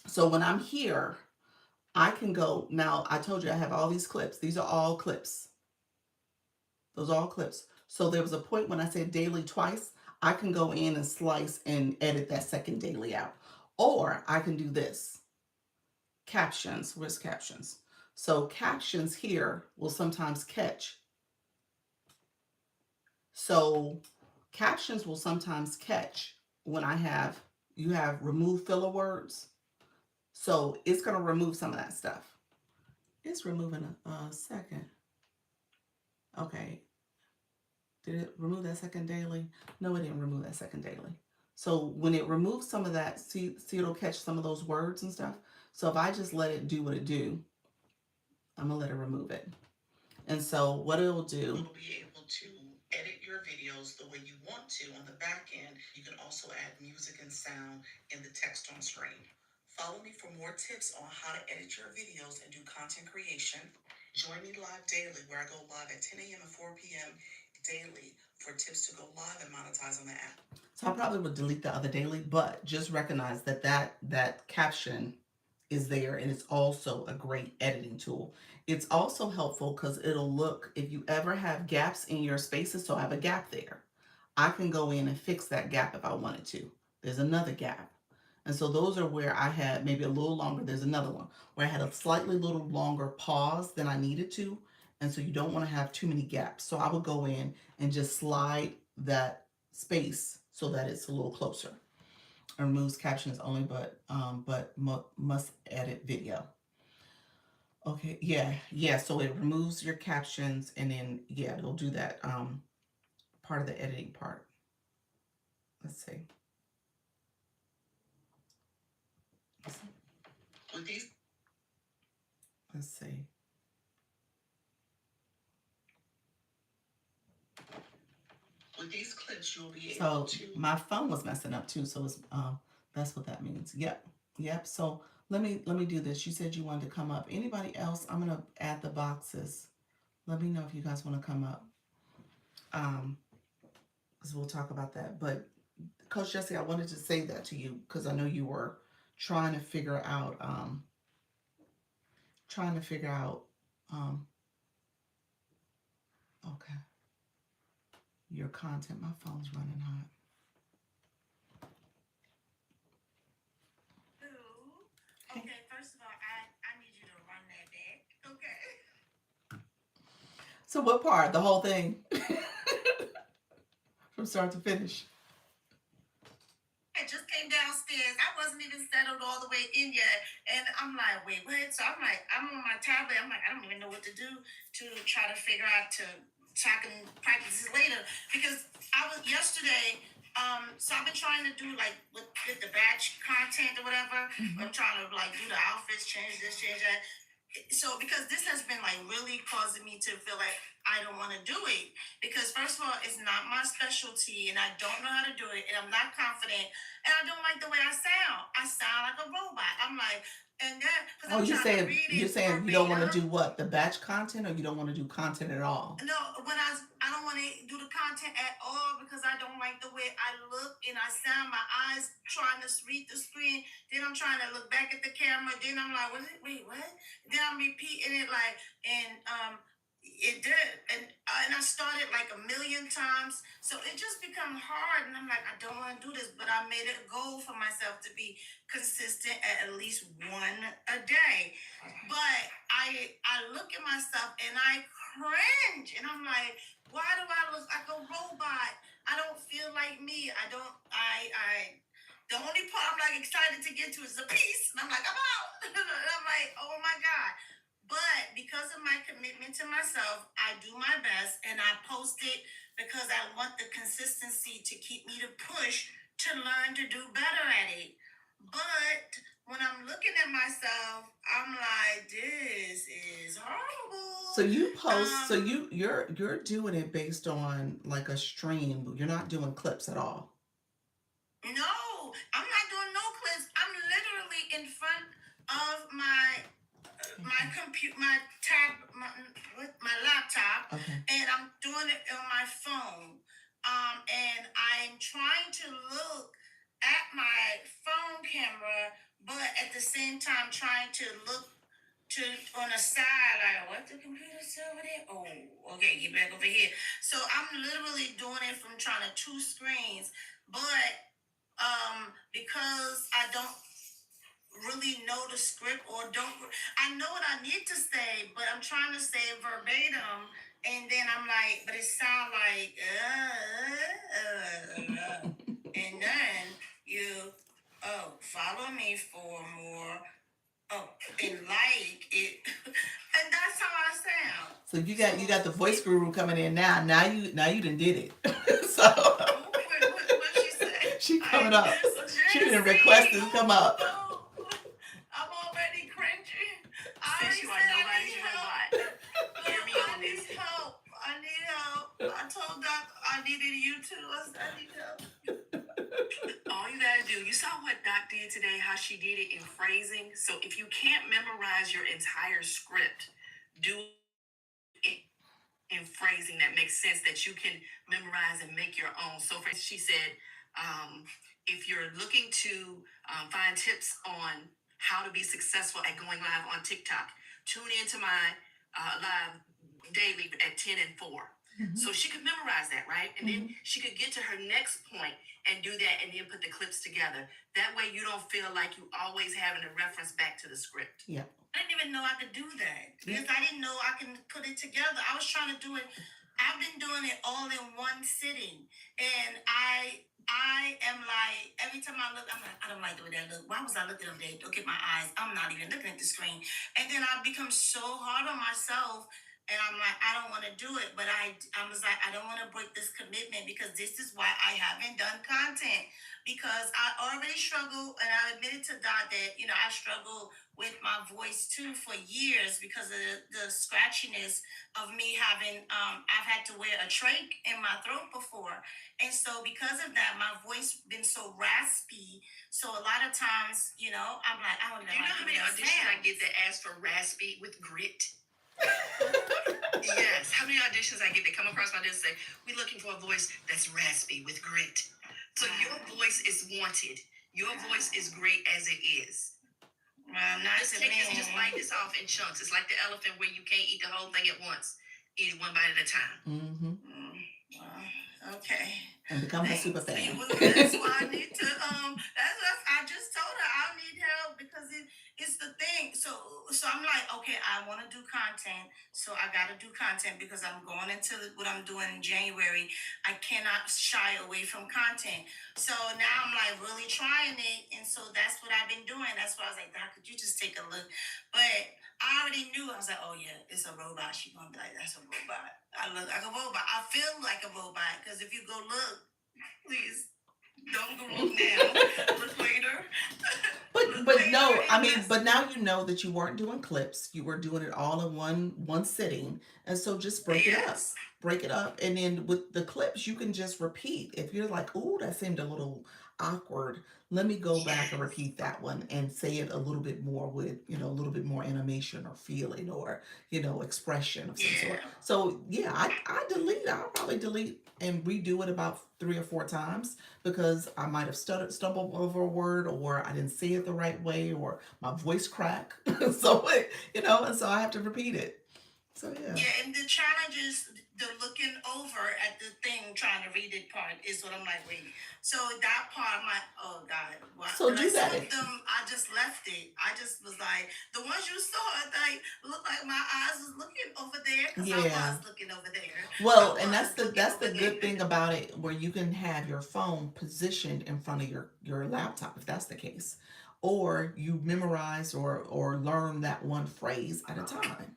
So when I'm here, I can go now. I told you I have all these clips. These are all clips. Those are all clips. So there was a point when I said daily twice. I can go in and slice and edit that second daily out. Or I can do this. Captions. Where's captions? So captions here will sometimes catch. So captions will sometimes catch when you have remove filler words. So it's going to remove some of that stuff. It's removing a second. Okay. Did it remove that second daily? No, it didn't remove that second daily. So when it removes some of that, see it'll catch some of those words and stuff. So if I just let it do what it do, I'm gonna let it remove it. And so what it'll do, you'll be able to edit your videos the way you want to on the back end. You can also add music and sound in the text on screen. Follow me for more tips on how to edit your videos and do content creation. Join me live daily, where I go live at 10 a.m. and 4 p.m. daily for tips to go live and monetize on the app. So I probably would delete the other daily, but just recognize that caption is there, and it's also a great editing tool. It's also helpful because it'll look, if you ever have gaps in your spaces, so I have a gap there, I can go in and fix that gap if I wanted to. There's another gap. And so those are where I had maybe a little longer. There's another one where I had a slightly little longer pause than I needed to. And so you don't want to have too many gaps. So I would go in and just slide that space so that it's a little closer. It removes captions only, but must edit video. Okay, yeah. So it removes your captions, and then it'll do that part of the editing part. Let's see. With these, let's see. With these clips, you'll be able to. My phone was messing up too, so it's that's what that means. Yep. So let me do this. You said you wanted to come up. Anybody else? I'm gonna add the boxes. Let me know if you guys want to come up. Because we'll talk about that. But Coach Jesse, I wanted to say that to you because I know you were trying to figure out okay, your content. My phone's running hot. Okay, first of all, I need you to run that back. Okay. So what part? The whole thing? From start to finish. I just came downstairs. I wasn't even settled all the way in yet. And I'm like, wait, what? So I'm like, I'm on my tablet. I'm like, I don't even know what to do to try to figure out so I can practice this later. Because I was yesterday, so I've been trying to do like with the batch content or whatever. Mm-hmm. I'm trying to like do the outfits, change this, change that. So because this has been like really causing me to feel like I don't want to do it, because first of all, it's not my specialty and I don't know how to do it and I'm not confident and I don't like the way I sound. I sound like a robot. I'm like, and that because I'm trying to read it. You're saying you don't want to do what? The batch content, or you don't want to do content at all? No, I don't want to do the content at all because I don't like the way I look and I sound. My eyes trying to read the screen. Then I'm trying to look back at the camera. Then I'm like, wait, what? Then I'm repeating it like, and it did, and I started like a million times, so it just become hard, and I'm like, I don't want to do this, but I made it a goal for myself to be consistent at least one a day. But I look at myself and I cringe, and I'm like, why do I look like a robot? I don't feel like me. The only part I'm like excited to get to is the piece, and I'm like, I'm out. And I'm like, oh my God. But because of my commitment to myself, I do my best and I post it because I want the consistency to keep me to push to learn to do better at it. But when I'm looking at myself, I'm like, this is horrible. So you post, so you're doing it based on like a stream. You're not doing clips at all. No, I'm not doing no clips. I'm literally in front of my my computer, my laptop, Okay. and I'm doing it on my phone. And I'm trying to look at my phone camera, but at the same time trying to look to on the side, like what the computer say over there? Oh, okay, get back over here. So I'm literally doing it from trying to two screens, but because I don't really know the script or don't I know what I need to say, but I'm trying to say it verbatim, and then I'm like, but it sound like and then you follow me for more and like it, and that's how I sound. So So you got the voice guru coming in now. Now you done did it. So what she say? she I coming up. She didn't request this come up. I'm already cringing. Since you are nobody's robot, hear me on this. Help. I need help. I told Doc I needed you too. I need help. All you gotta do, you saw what Doc did today, how she did it in phrasing. So if you can't memorize your entire script, do it in phrasing that makes sense that you can memorize and make your own. So for she said, if you're looking to find tips on how to be successful at going live on TikTok, tune into my live daily at 10 and 4. So she could memorize that, right? And then she could get to her next point and do that and then put the clips together. That way you don't feel like you always having to reference back to the script. Yeah. I didn't even know I could do that because I didn't know I can put it together. I was trying to do it. I've been doing it all in one sitting, and I am like every time I look, I'm like I don't like the way that look. Why was I looking over there? Look at my eyes. I'm not even looking at the screen, and then I become so hard on myself. And I'm like, I don't want to do it, but I was like, I don't want to break this commitment because this is why I haven't done content because I already struggle, and I admitted to God that I struggle with my voice too for years because of the scratchiness of me having I've had to wear a trach in my throat before, and so because of that my voice been so raspy, so a lot of times I'm like I don't know. Do you know how many auditions I get that ask for raspy with grit? Yes. How many auditions I get that come across my desk and say, we're looking for a voice that's raspy with grit. So your voice is wanted. Your voice is great as it is. Well, not Just to take this, me. just bite this off in chunks. It's like the elephant where you can't eat the whole thing at once. Eat it one bite at a time. Okay. And become a super fan. That's why I need to that's what I just told her I need help because it's the thing. So I'm like, okay, I want to do content. So I gotta do content because I'm going into what I'm doing in January. I cannot shy away from content. So now I'm like really trying it. And so that's what I've been doing. That's why I was like, Doc, could you just take a look? But I already knew. I was like, oh yeah, it's a robot. She gonna be like, that's a robot. I look like a robot. I feel like a robot. Because if you go look, please don't go look now. Look later. But Later no, in I mean, this. but now you know that you weren't doing clips. You were doing it all in one sitting. And so just break it up. Yes. Break it up. And then with the clips, you can just repeat. If you're like, "Ooh, that seemed a little awkward. Let me go back and Yes. repeat that one and say it a little bit more with, a little bit more animation or feeling or, expression of some sort." Yeah. So yeah, I'll probably delete and redo it about 3 or 4 times because I might have stumbled over a word, or I didn't say it the right way, or my voice crack. So and so I have to repeat it. So yeah. Yeah, and the challenge is the looking over at the thing, trying to read it part is what I'm like reading. So that part, I'm like, oh God, what? So Like do some that. of them, I just left it. I just was like, the ones you saw, like looked like my eyes was looking over there because I Yeah. was looking over there. I Well, and was looking that's the over good there. thing about it, where you can have your phone positioned in front of your laptop if that's the case, or you memorize or learn that one phrase at a time.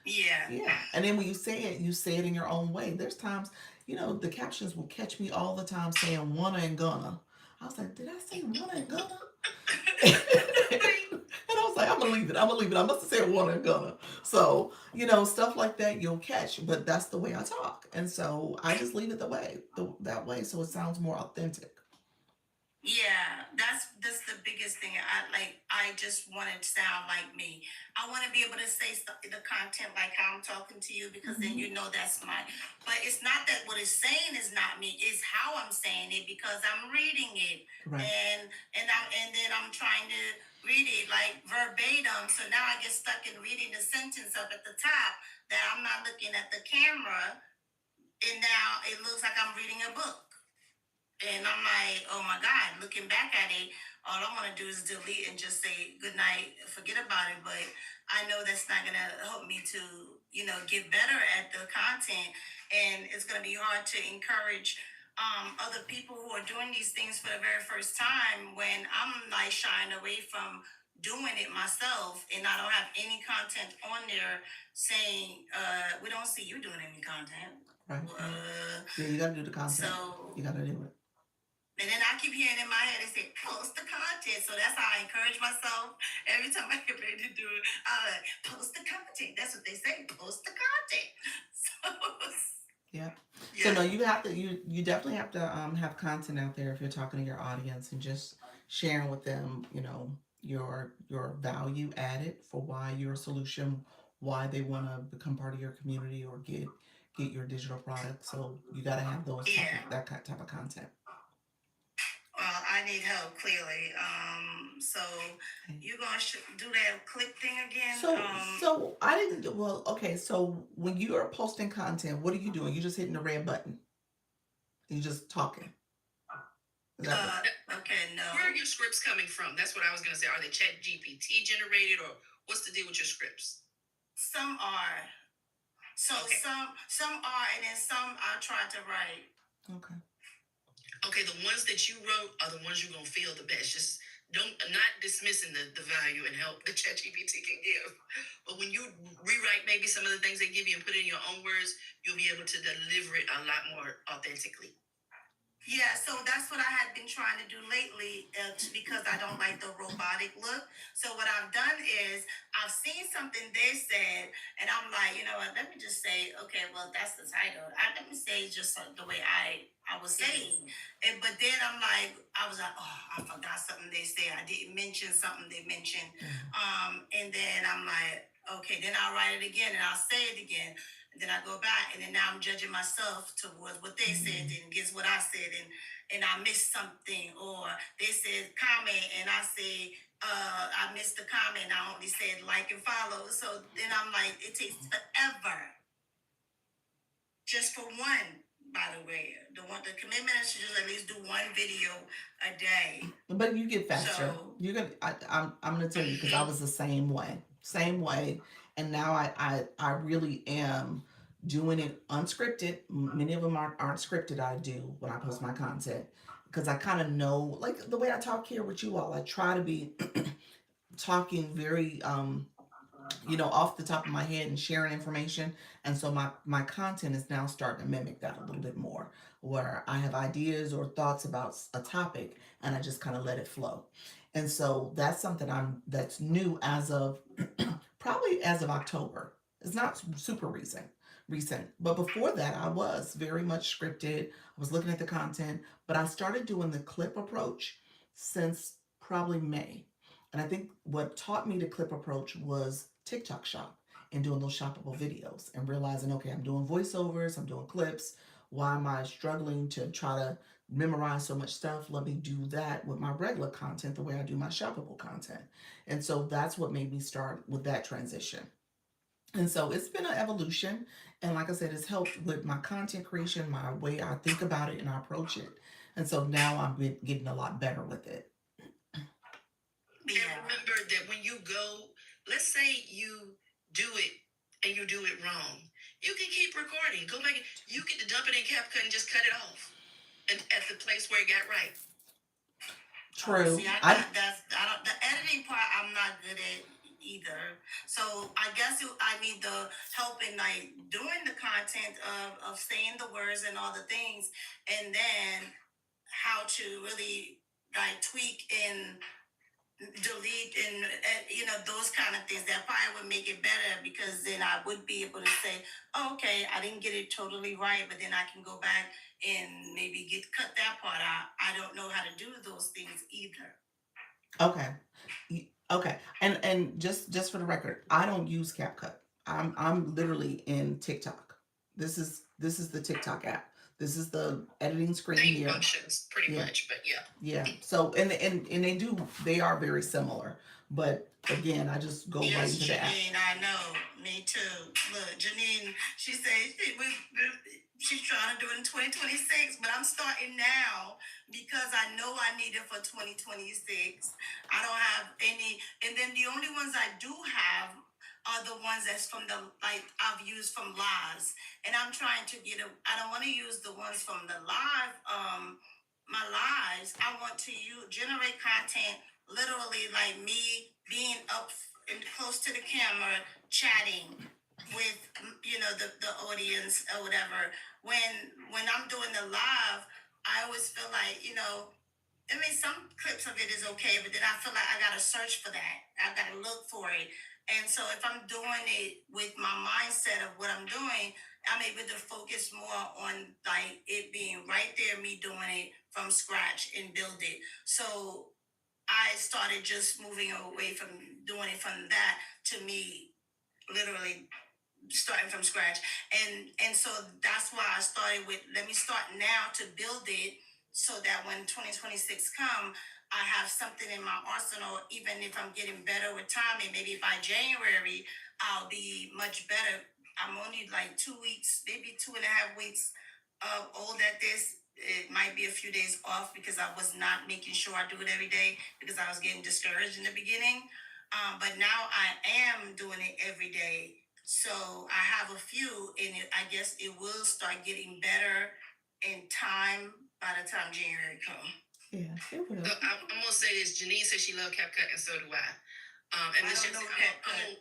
Yeah. Yeah. And then when you say it in your own way. There's times, the captions will catch me all the time saying wanna and gonna. I was like, did I say wanna and gonna? And I was like, I'm gonna leave it. I'm gonna leave it. I must have said wanna and gonna. So, stuff like that you'll catch, but that's the way I talk. And so I just leave it that way so it sounds more authentic. Yeah, that's the biggest thing. I just want to sound like me. I want to be able to say stuff, the content like how I'm talking to you, because then Mhm. you know that's my. But it's not that what it's saying is not me. It's how I'm saying it because I'm reading it, Right. and then I'm trying to read it like verbatim. So now I get stuck in reading the sentence up at the top that I'm not looking at the camera, and now it looks like I'm reading a book. And I'm like, oh my God, looking back at it, all I want to do is delete and just say good night, forget about it. But I know that's not going to help me to, get better at the content. And it's going to be hard to encourage other people who are doing these things for the very first time when I'm like shying away from doing it myself and I don't have any content on there saying, we don't see you doing any content. Right. Yeah, you Uh, gotta do the content. so You gotta do it. and then I keep hearing in my head, they say, post the content. So that's how I encourage myself. Every time I get ready to do it, I like, post the content. That's what they say, post the content. So, Yeah. So yeah. no, you definitely have to have content out there if you're talking to your audience and just sharing with them, your value added for why your solution, why they want to become part of your community or get your digital product. So you got to have those Yeah. type of content. Well, I need help clearly. So Okay. you're going to do that click thing again? So I didn't do well. Okay, so when you are posting content, what are you doing? You just hitting the red button. You just talking. Is that what? Okay, no. Where are your scripts coming from? That's what I was going to say. Are they chat GPT generated or what's the deal with your scripts? Some are. So okay. Some are, and then some I tried to write. Okay. Okay, the ones that you wrote are the ones you're gonna feel the best. Just don't not dismissing the value and help the ChatGPT can give. But when you rewrite maybe some of the things they give you and put it in your own words, you'll be able to deliver it a lot more authentically. Yeah, so that's what I had been trying to do lately because I don't like the robotic look. So what I've done is I've seen something they said, and I'm like, you know what? Let me just say, okay, well that's the title. Let me say just the way I was saying, and but then I'm like, I was like, oh, I forgot something they said. I didn't mention something they mentioned, Mm. and then I'm like, okay, then I'll write it again and I'll say it again. And then I go back, and then now I'm judging myself towards what they said Mm. and guess what I said, and I missed something, or they said comment, and I say I missed the comment. I only said like and follow. So then I'm like, it takes forever just for one. By the way, the commitment is to just at least do one video a day. But you get faster. So You're gonna. I'm gonna tell you because I was the same way, and now I really am doing it unscripted. Many of them aren't scripted. I do when I post my content because I kind of know, like the way I talk here with you all. I try to be talking very off the top of my head and sharing information. And so my content is now starting to mimic that a little bit more, where I have ideas or thoughts about a topic and I just kind of let it flow. And so that's something that's new as of probably as of October. It's not super recent, but before that I was very much scripted. I was looking at the content, but I started doing the clip approach since probably May. And I think what taught me the clip approach was TikTok shop and doing those shoppable videos and realizing, okay, I'm doing voiceovers, I'm doing clips. Why am I struggling to try to memorize so much stuff? Let me do that with my regular content the way I do my shoppable content. And so that's what made me start with that transition. And so it's been an evolution. And like I said, it's helped with my content creation, my way I think about it and I approach it. And so now I'm getting a lot better with it. Yeah. And remember that when you go, let's say you do it and you do it wrong, you can keep recording. Go back. You get to dump it in CapCut and just cut it off, and at the place where it got right. True. See, I don't the editing part. I'm not good at either. So I guess I need the help in like doing the content of saying the words and all the things, and then how to really like tweak and delete and you know, those kind of things. That probably would make it better, because then I would be able to say, oh, okay, I didn't get it totally right, but then I can go back and maybe cut that part out. I don't know how to do those things either. Okay. Okay. And just for the record, I don't use CapCut. I'm literally in TikTok. This is the TikTok app. This is the editing screen Same here. functions, pretty Yeah. much, but yeah. Yeah. So and they are very similar. But again, I just go right Yes, into the app. Janine, I know. Me too. Look, Janine, she said she's trying to do it in 2026, but I'm starting now because I know I need it for 2026. I don't have any, and then the only ones I do have are the ones that's from the, like, I've used from lives, and I'm trying to get a. I don't want to use the ones from the live, my lives. I want to generate content, literally like me being up and close to the camera, chatting with, you know, the audience or whatever. When I'm doing the live, I always feel like, you know, I mean, some clips of it is okay, but then I feel like I gotta search for that. I gotta look for it. And so if I'm doing it with my mindset of what I'm doing, I'm able to focus more on like it being right there, me doing it from scratch and build it. So I started just moving away from doing it from that to me literally starting from scratch. And so that's why I started with, let me start now to build it so that when 2026 come, I have something in my arsenal. Even if I'm getting better with time, and maybe by January I'll be much better. I'm only like 2 weeks, maybe 2.5 weeks old at this. It might be a few days off because I was not making sure I do it every day because I was getting discouraged in the beginning. But now I am doing it every day. So I have a few, and I guess it will start getting better in time by the time January comes. Yeah, it will. I'm gonna say this. Janine says she loves CapCut, and so do I. And I don't know CapCut.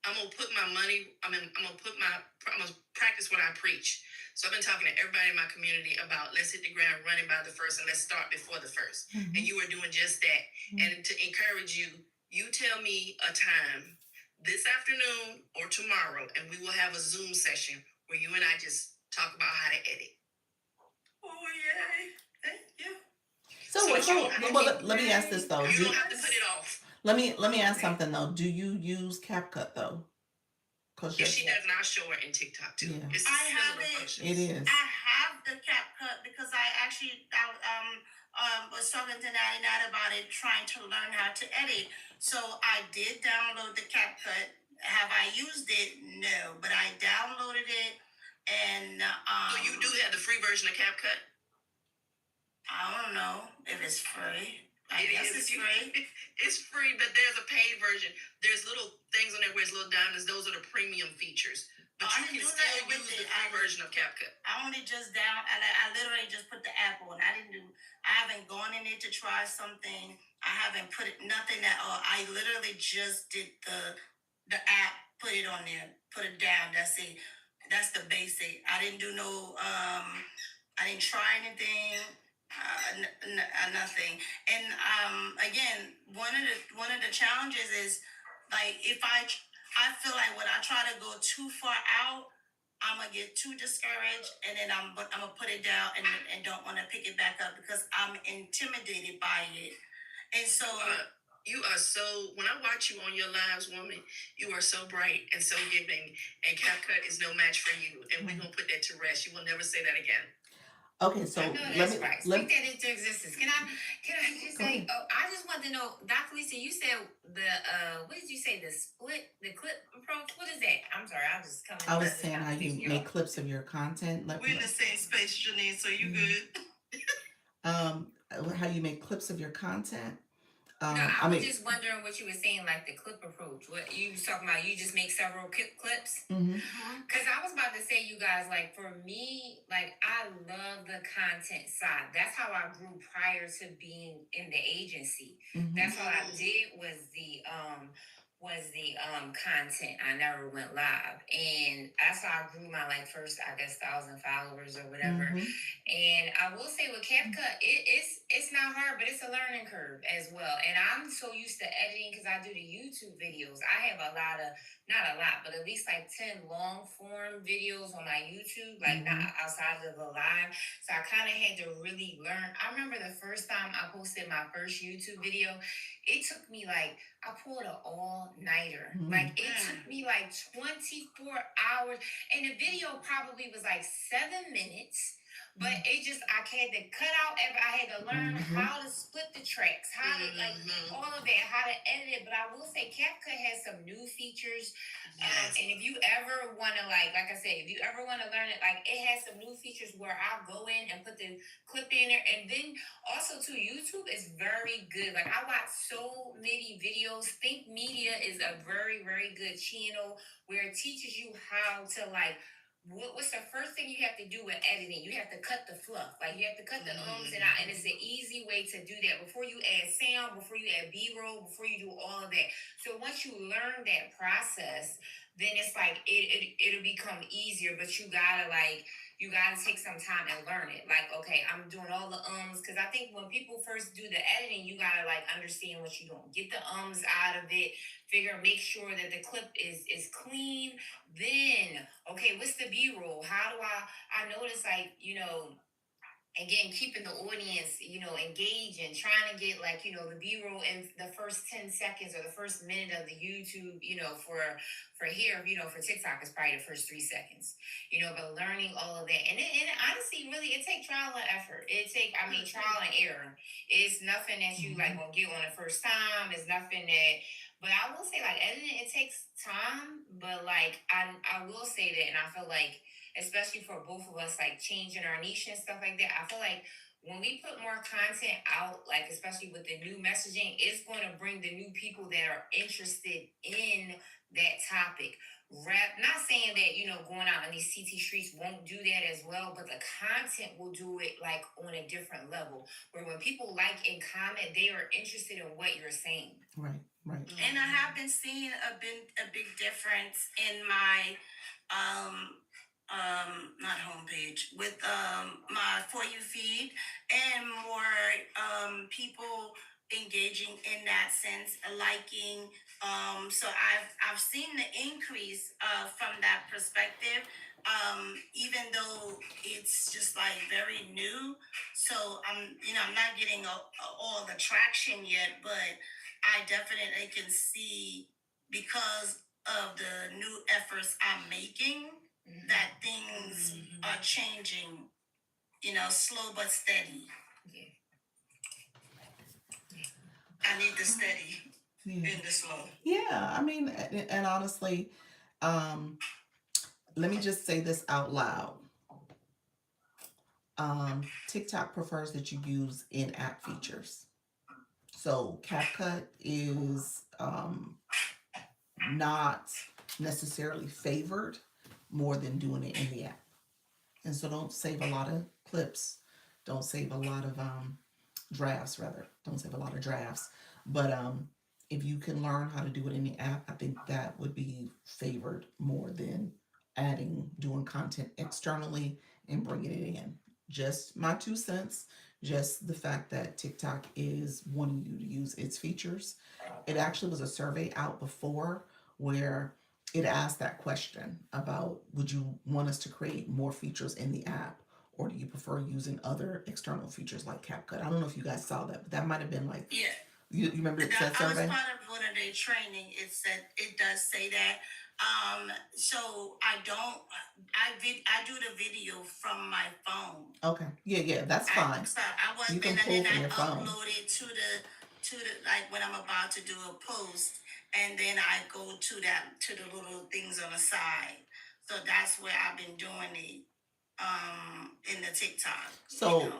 I'm gonna put my money. I'm gonna practice what I preach. So I've been talking to everybody in my community about let's hit the ground running by the first, and let's start before the 1st. And you are doing just that. And to encourage you, you tell me a time this afternoon or tomorrow, and we will have a Zoom session where you and I just talk about how to edit. Oh yay! Thank you. Let me ask this though. You don't have to put it off. Let me ask something though. Do you use CapCut though? If she does not show her in TikTok too. Yeah. It's I have it. It is. I have the CapCut because I was talking to 99 about it, trying to learn how to edit. So I did download the CapCut. Have I used it? No, but I downloaded it, and so you do have the free version of CapCut? I don't know if it's free. I guess it's free. It's free, but there's a paid version. There's little things on there where it's little diamonds. Those are the premium features. But you can still use the free version of CapCut. I only just I literally just put the app on. I haven't gone in it to try something. I haven't put it, nothing at all. I literally just did the app, put it on there, put it down. That's it. That's the basic. I didn't do no, I didn't try anything. Nothing. And again, one of the challenges is like if I feel like when I try to go too far out, I'm gonna get too discouraged, and then I'm gonna put it down and don't want to pick it back up because I'm intimidated by it. And so you are so, when I watch you on your lives, woman, you are so bright and so giving, and CapCut is no match for you. And we're gonna put that to rest. You will never say that again. Okay, so let me speak that into existence. Can I just say? Oh, I just want to know, Dr. Lisa. You said what did you say? The clip approach. What is that? I'm sorry, I was just coming. I was saying how you make clips of your content. We're in the same space, Janine. So you good? How you make clips of your content. No, I was just wondering what you were saying, like the clip approach. What you was talking about? You just make several clips. Because I was about to say, you guys, like for me, like I love the content side. That's how I grew prior to being in the agency. That's what I did was the was the content. I never went live, and that's how I grew my like first, I guess, 1,000 followers or whatever. Mhm. And I will say with CapCut, it's not hard, but it's a learning curve as well. And I'm so used to editing because I do the YouTube videos. I have a lot of, not a lot, but at least like 10 long form videos on my YouTube, like not Mhm. outside of the live. So I kind of had to really learn. I remember the first time I posted my first YouTube video, it took me like, I pulled an all-nighter. Like it took me like 24 hours. And the video probably was like 7 minutes. But it just, I had to cut out I had to learn how to split the tracks, how to like all of that, how to edit it. But I will say CapCut has some new features. And if you ever want to like I said, if you ever want to learn it, like it has some new features where I go in and put the clip in there. And then also too, YouTube is very good. Like I watch so many videos. Think Media is a very, very good channel where it teaches you how to like what's the first thing you have to do with editing? You have to cut the fluff. Like you have to cut the ums and out. And it's an easy way to do that before you add sound, before you add B-roll, before you do all of that. So once you learn that process, then it's like it'll become easier, but you gotta take some time and learn it. Like, okay, I'm doing all the ums because I think when people first do the editing, you gotta like understand what you're doing. Get the ums out of it. Make sure that the clip is clean. Then, okay, what's the B-roll? How do I notice like, again, keeping the audience, engaged and trying to get like, the B-roll in the first 10 seconds or the first minute of the YouTube, for here, for TikTok is probably the first 3 seconds, but learning all of that. And honestly, really, it takes trial and effort. Trial and error. It's nothing that you like gonna get on the first time. It's nothing that, but I will say like editing, it takes time, but like, I will say that, and I feel like, especially for both of us, like changing our niche and stuff like that. I feel like when we put more content out, like especially with the new messaging, it's going to bring the new people that are interested in that topic. Not saying that, going out on these CT streets won't do that as well, but the content will do it like on a different level. Where when people like and comment, they are interested in what you're saying. Right, right. And I have been seeing a big difference in my not homepage with my For You feed, and more people engaging in that sense, liking. So I've seen the increase from that perspective. Even though it's just like very new, so I'm not getting all the traction yet, but I definitely can see, because of the new efforts I'm making, that things are changing, slow but steady. Yeah. I need the steady Yeah. in the slow. Yeah, I mean, and honestly, let me just say this out loud. TikTok prefers that you use in-app features. So CapCut is not necessarily favored more than doing it in the app. And so don't save a lot of clips. Don't save a lot of drafts, rather. Don't save a lot of drafts. But if you can learn how to do it in the app, I think that would be favored more than doing content externally and bringing it in. Just my 2 cents. Just the fact that TikTok is wanting you to use its features. It actually was a survey out before where it asked that question about, would you want us to create more features in the app, or do you prefer using other external features like CapCut? I don't know if you guys saw that, but that might have been like, Yeah. you remember that I was survey? part of one of their training. It does say that. So I do the video from my phone. Okay, yeah, that's fine. You can pull from your phone. Upload it to the like when I'm about to do a post, and then I go to the little things on the side. So that's where I've been doing it in the TikTok. So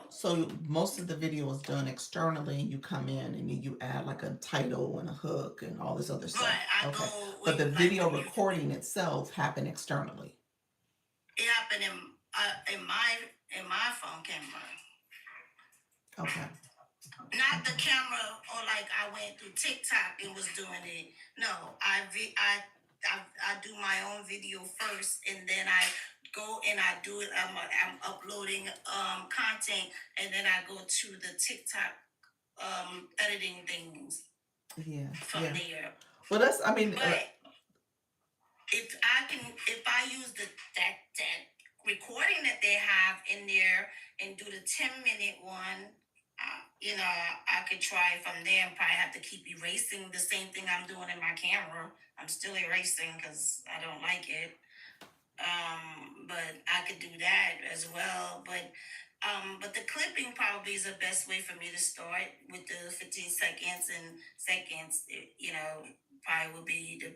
most of the video is done externally, and you come in and then you add like a title and a hook and all this other stuff. Right, Okay, but the video recording itself happened externally. It happened in my phone camera. Okay. not the camera, or like I went through TikTok and was doing it. No, I do my own video first, and then I go and I do it. I'm uploading content, and then I go to the TikTok editing things Yeah, from yeah. there. Well, that's, I mean, But if I use that recording that they have in there and do the 10-minute one, I could try from there and probably have to keep erasing the same thing I'm doing in my camera. I'm still erasing because I don't like it. But I could do that as well. But the clipping probably is the best way for me to start with the 15 seconds and seconds. Probably would be the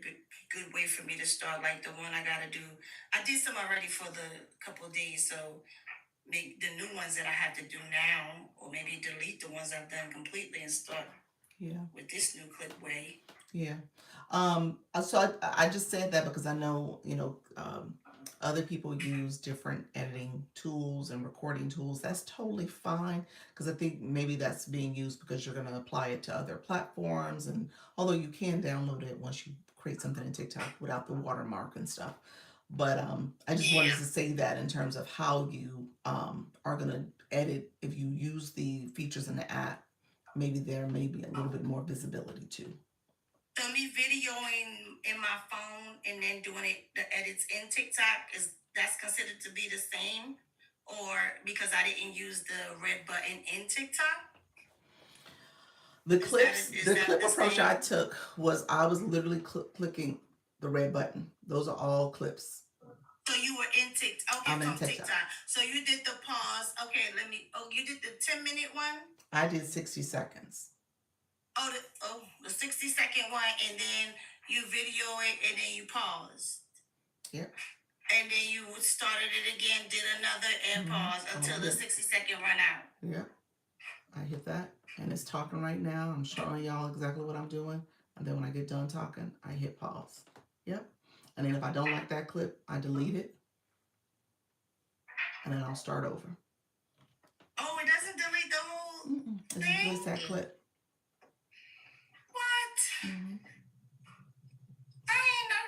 good way for me to start. Like the one I gotta do. I did some already for the couple of days, so make the new ones that I have to do now, or maybe delete the ones I've done completely and start yeah, with this new clip way. yeah. So I just said that because I know, other people use different editing tools and recording tools. That's totally fine because I think maybe that's being used because you're going to apply it to other platforms. And although you can download it once you create something in TikTok without the watermark and stuff. But I just wanted to say that in terms of how you are going to edit if you use the features in the app, maybe there may be a little bit more visibility too. So me videoing in my phone and then doing the edits in TikTok, that's considered to be the same, or because I didn't use the red button in TikTok? The Is clips, that is the that clip the approach same? I took was I was literally clicking the red button. Those are all clips. So you were in TikTok, okay, I'm in from TikTok. TikTok. So you did the pause. Okay, you did the 10-minute one. I did 60 seconds. The 60-second one, and then you video it, and then you pause. Yep. And then you started it again, did another, and pause until the 60-second run out. Yep. I hit that, and it's talking right now. I'm showing y'all exactly what I'm doing, and then when I get done talking, I hit pause. Yep. And then if I don't like that clip, I delete it, and then I'll start over. Oh, it doesn't delete the whole It just deletes that clip. What? Mm-hmm. I ain't know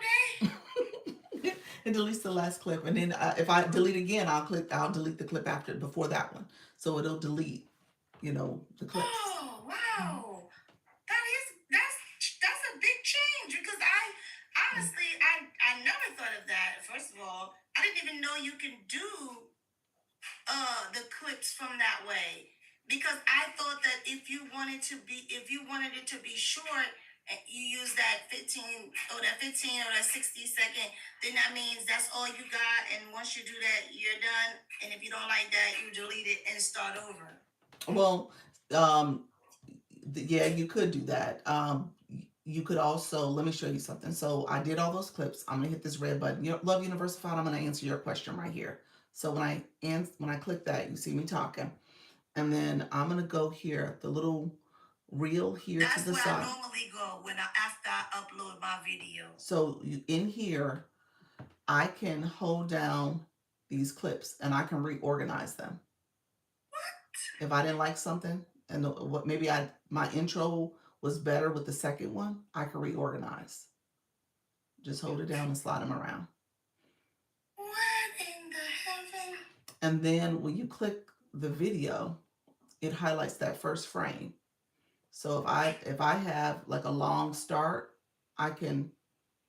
that. It deletes the last clip, and then if I delete again, I'll delete the clip before that one, so it'll delete, the clips. Oh wow, that's a big change, because I honestly I never thought of that. First of all, I didn't even know you can do the clips from that way, because I thought that if you wanted it to be short, and you use that 15 or that 60-second, then that means that's all you got, and once you do that, you're done. And if you don't like that, you delete it and start over. Well, yeah, you could do that. You could also, let me show you something. So I did all those clips. I'm gonna hit this red button. Love Universified, I'm gonna answer your question right here. So when I click that, you see me talking, and then I'm gonna go here, the little reel here That's to the where side. I normally go after I upload my video. So in here, I can hold down these clips and I can reorganize them. What? If I didn't like something, and maybe my intro was better with the second one, I can reorganize. Just hold it down and slide them around. What in the heaven? And then when you click the video, it highlights that first frame. So if I have like a long start, I can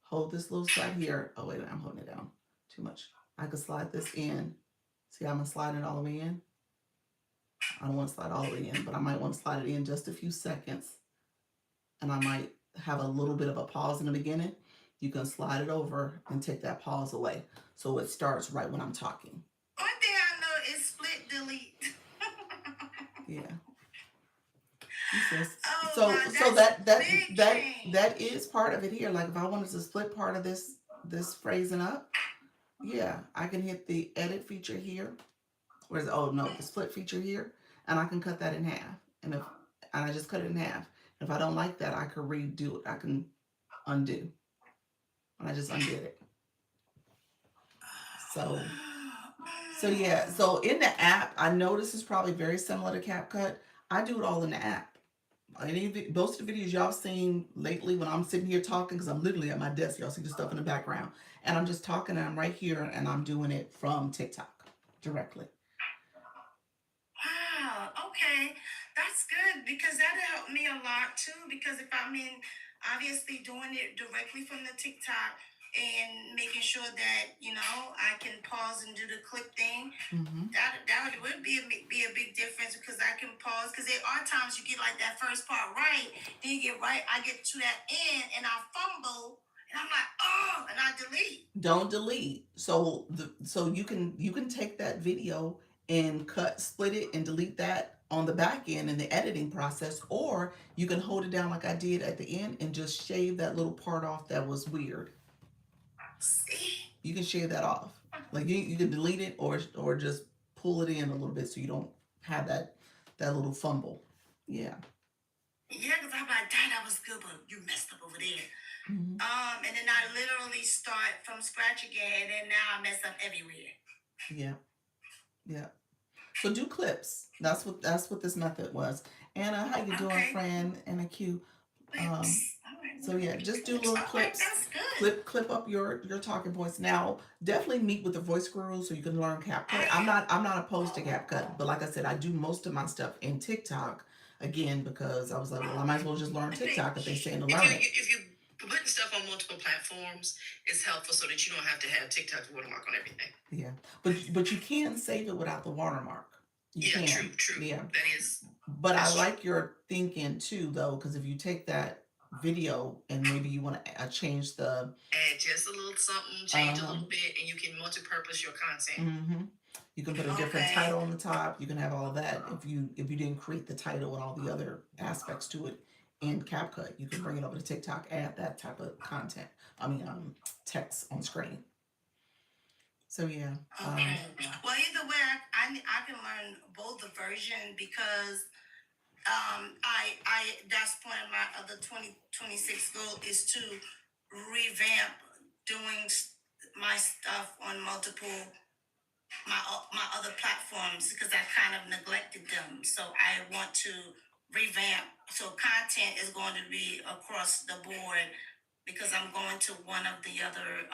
hold this little side here. Oh wait, I'm holding it down too much. I can slide this in. See, I'm gonna slide it all the way in. I don't want to slide all the way in, but I might want to slide it in just a few seconds. And I might have a little bit of a pause in the beginning. You can slide it over and take that pause away, so it starts right when I'm talking. One thing I know is split delete. Yeah. Oh, so wow, so that that is part of it here. Like if I wanted to split part of this phrasing up, yeah, I can hit the edit feature here. Where's the split feature here, and I can cut that in half. And I just cut it in half. If I don't like that, I can redo it. I can undo. And I just undid it. So yeah. So in the app, I know this is probably very similar to CapCut. I do it all in the app. Most of the videos y'all seen lately when I'm sitting here talking, because I'm literally at my desk, y'all see the stuff in the background, and I'm just talking, and I'm right here, and I'm doing it from TikTok directly. Wow. Okay. That's good because that'll help me a lot too. Because if I'm in, obviously doing it directly from the TikTok and making sure that I can pause and do the clip thing, Mm-hmm. that would be a big difference because I can pause. Because there are times you get like that first part right, then you get right. I get to that end and I fumble. And I'm like, oh, and I delete. Don't delete. So you can take that video and split it and delete that on the back end in the editing process, or you can hold it down like I did at the end and just shave that little part off that was weird. See? You can shave that off. Like you can delete it or just pull it in a little bit so you don't have that little fumble. Yeah. Yeah, because I'm like, dang, that was good, but you messed up over there. Mm-hmm. And then I literally start from scratch again, and now I mess up everywhere. Yeah. Yeah. So do clips. That's what this method was. Anna, how you doing, Okay. friend? Anna Q. Clips. So yeah, just do little Okay, clips. that's good. Clip up your talking points. Now, definitely meet with the voice guru so you can learn CapCut. I'm not opposed to CapCut, but like I said, I do most of my stuff in TikTok again because I was like, well, I might as well just learn TikTok if they saying to learn it. If you putting stuff on multiple platforms, it's helpful so that you don't have to have TikTok's watermark on everything. Yeah, but you can save it without the watermark. You Yeah, can. true. Yeah. That is. But I like your thinking too, though, because if you take that video and maybe you want to change the Add just a little something, change a little bit, and you can multi-purpose your content. Mm-hmm. You can put a different Okay. title on the top. You can have all of that. If you didn't create the title and all the other aspects to it in CapCut, you can bring it over to TikTok, add that type of content. Text on screen. So yeah. Okay. Well, either way, I can learn both the version because I that's one of my other 2026 goal is to revamp doing my stuff on multiple my other platforms because I kind of neglected them. So I want to revamp. So content is going to be across the board because I'm going to one of the other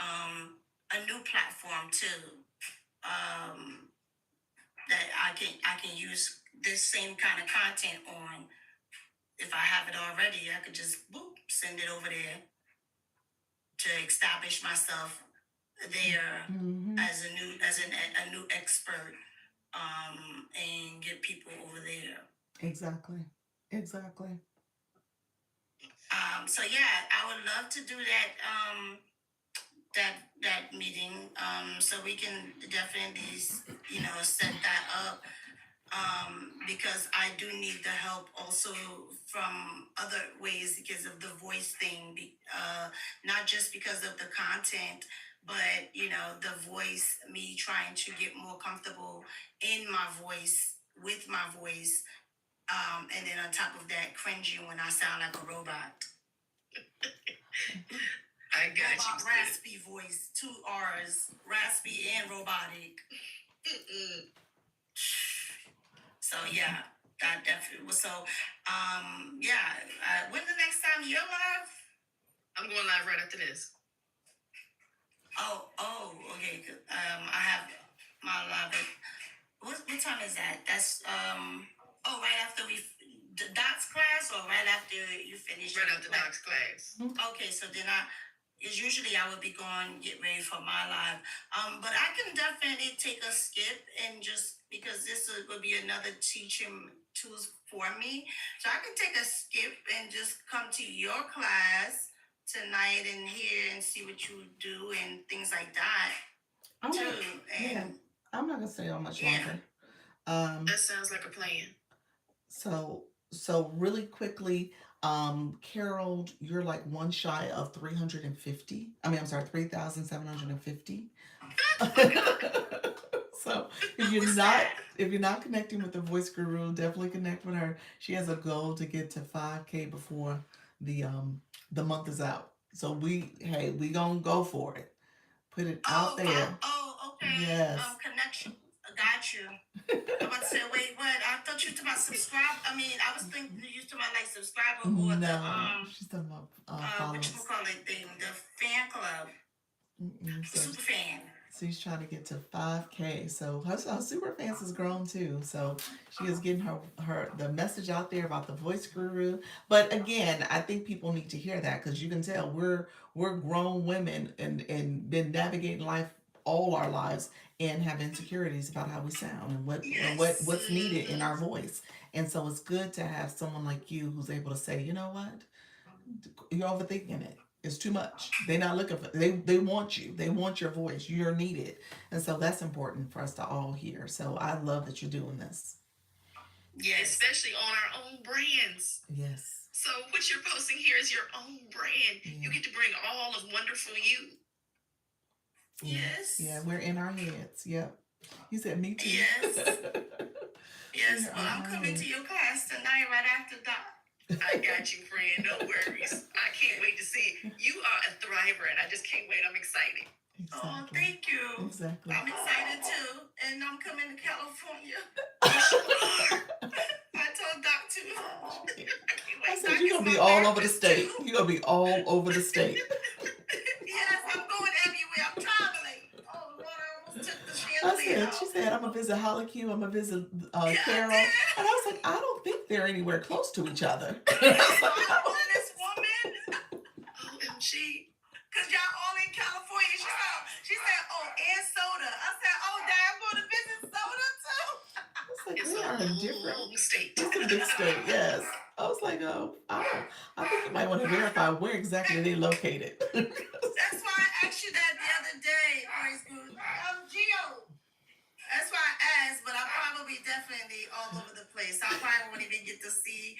a new platform too. That I can use this same kind of content on. If I have it already, I could just send it over there to establish myself there as a new expert, and get people over there. Exactly. So yeah, I would love to do that meeting. So we can definitely set that up. Because I do need the help also from other ways because of the voice thing. Not just because of the content, but the voice. Me trying to get more comfortable in my voice with my voice, and then on top of that, cringing when I sound like a robot. I got Robot, you. raspy voice, 2 R's, raspy and robotic. So yeah, that definitely was so. Yeah. When's the next time you're live? I'm going live right after this. Oh, okay. I have my live. What time is that? That's right after the docs class, or right after you finish. Right after docs class. Okay, so then usually I would be going get ready for my live. But I can definitely take a skip and just because this would be another teaching tools for me. So I can take a skip and just come to your class tonight and hear and see what you do and things like that too. I'm not gonna stay on much Yeah. longer. That sounds like a plan. So really quickly, Carol, you're like one shy of 350. I'm sorry, 3,750. So if you're not connecting with the voice guru, definitely connect with her. She has a goal to get to 5K before the month is out. So we gonna go for it. Put it out there. Okay. Yes. Connection. Got you. I'm about to say, wait, what? I thought you were talking about subscribe. subscriber or the No, she's talking about what you followers. call it thing, the fan club, So super fan. she's trying to get to 5K. So her super fans has grown too. So she is getting her the message out there about the voice guru. But again, I think people need to hear that because you can tell we're grown women and been navigating life all our lives and have insecurities about how we sound and what's needed in our voice. And so it's good to have someone like you who's able to say, you know what, you're overthinking it. It's too much. They're not looking for. They want you. They want your voice. You're needed, and so that's important for us to all hear. So I love that you're doing this. Yes. Especially on our own brands. Yes. So what you're posting here is your own brand. Yeah. You get to bring all of wonderful you. Yes. Yeah, we're in our heads. Yep. You said me too. Yes. Yes. Yeah, Well, I'm coming to your class tonight right after that. I got you, friend. No worries. I can't wait to see. You are a thriver, and I just can't wait. I'm excited. Oh, Exactly. thank you. Exactly. I'm excited too, and I'm coming to California. I told Doc too. I can't I wait. said Doc you're is gonna be my all over the therapist, state. too. You're gonna be all over the state. Yes, I'm going everywhere. I'm traveling. Oh Lord, I almost took the I chandelier said, she out. said, I'm gonna visit Holly Q. I'm gonna visit Yeah, Carol. I And I was like, I don't think they're anywhere close to each other. did. I was So like, I told this woman, OMG. cause y'all all in California. She said, oh, and soda. I said, oh, Dad, I'm going to visit soda too. I was like, It's we a are in different. long state. It's a big state, yes. I was like, oh, I think you might want to verify where exactly they located. That's why I asked you that the other day, Praise Good. Gio. That's why I asked, but I probably definitely all over the place. I probably won't even get to see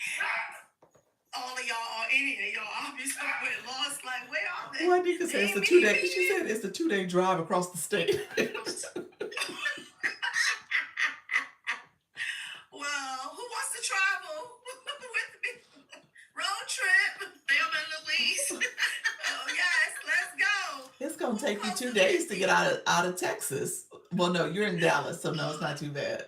all of y'all or any of y'all. I'll be somewhere lost. Like, where are they? Well, Nika said it's a They 2 day. meet She me. said it's a 2 day drive across the state. Well, who wants to travel with me? Road trip. Thelma and Louise. Oh yes, let's go. It's gonna take you 2 days to get out of Texas. Well, no, you're in Dallas, so no, it's not too bad.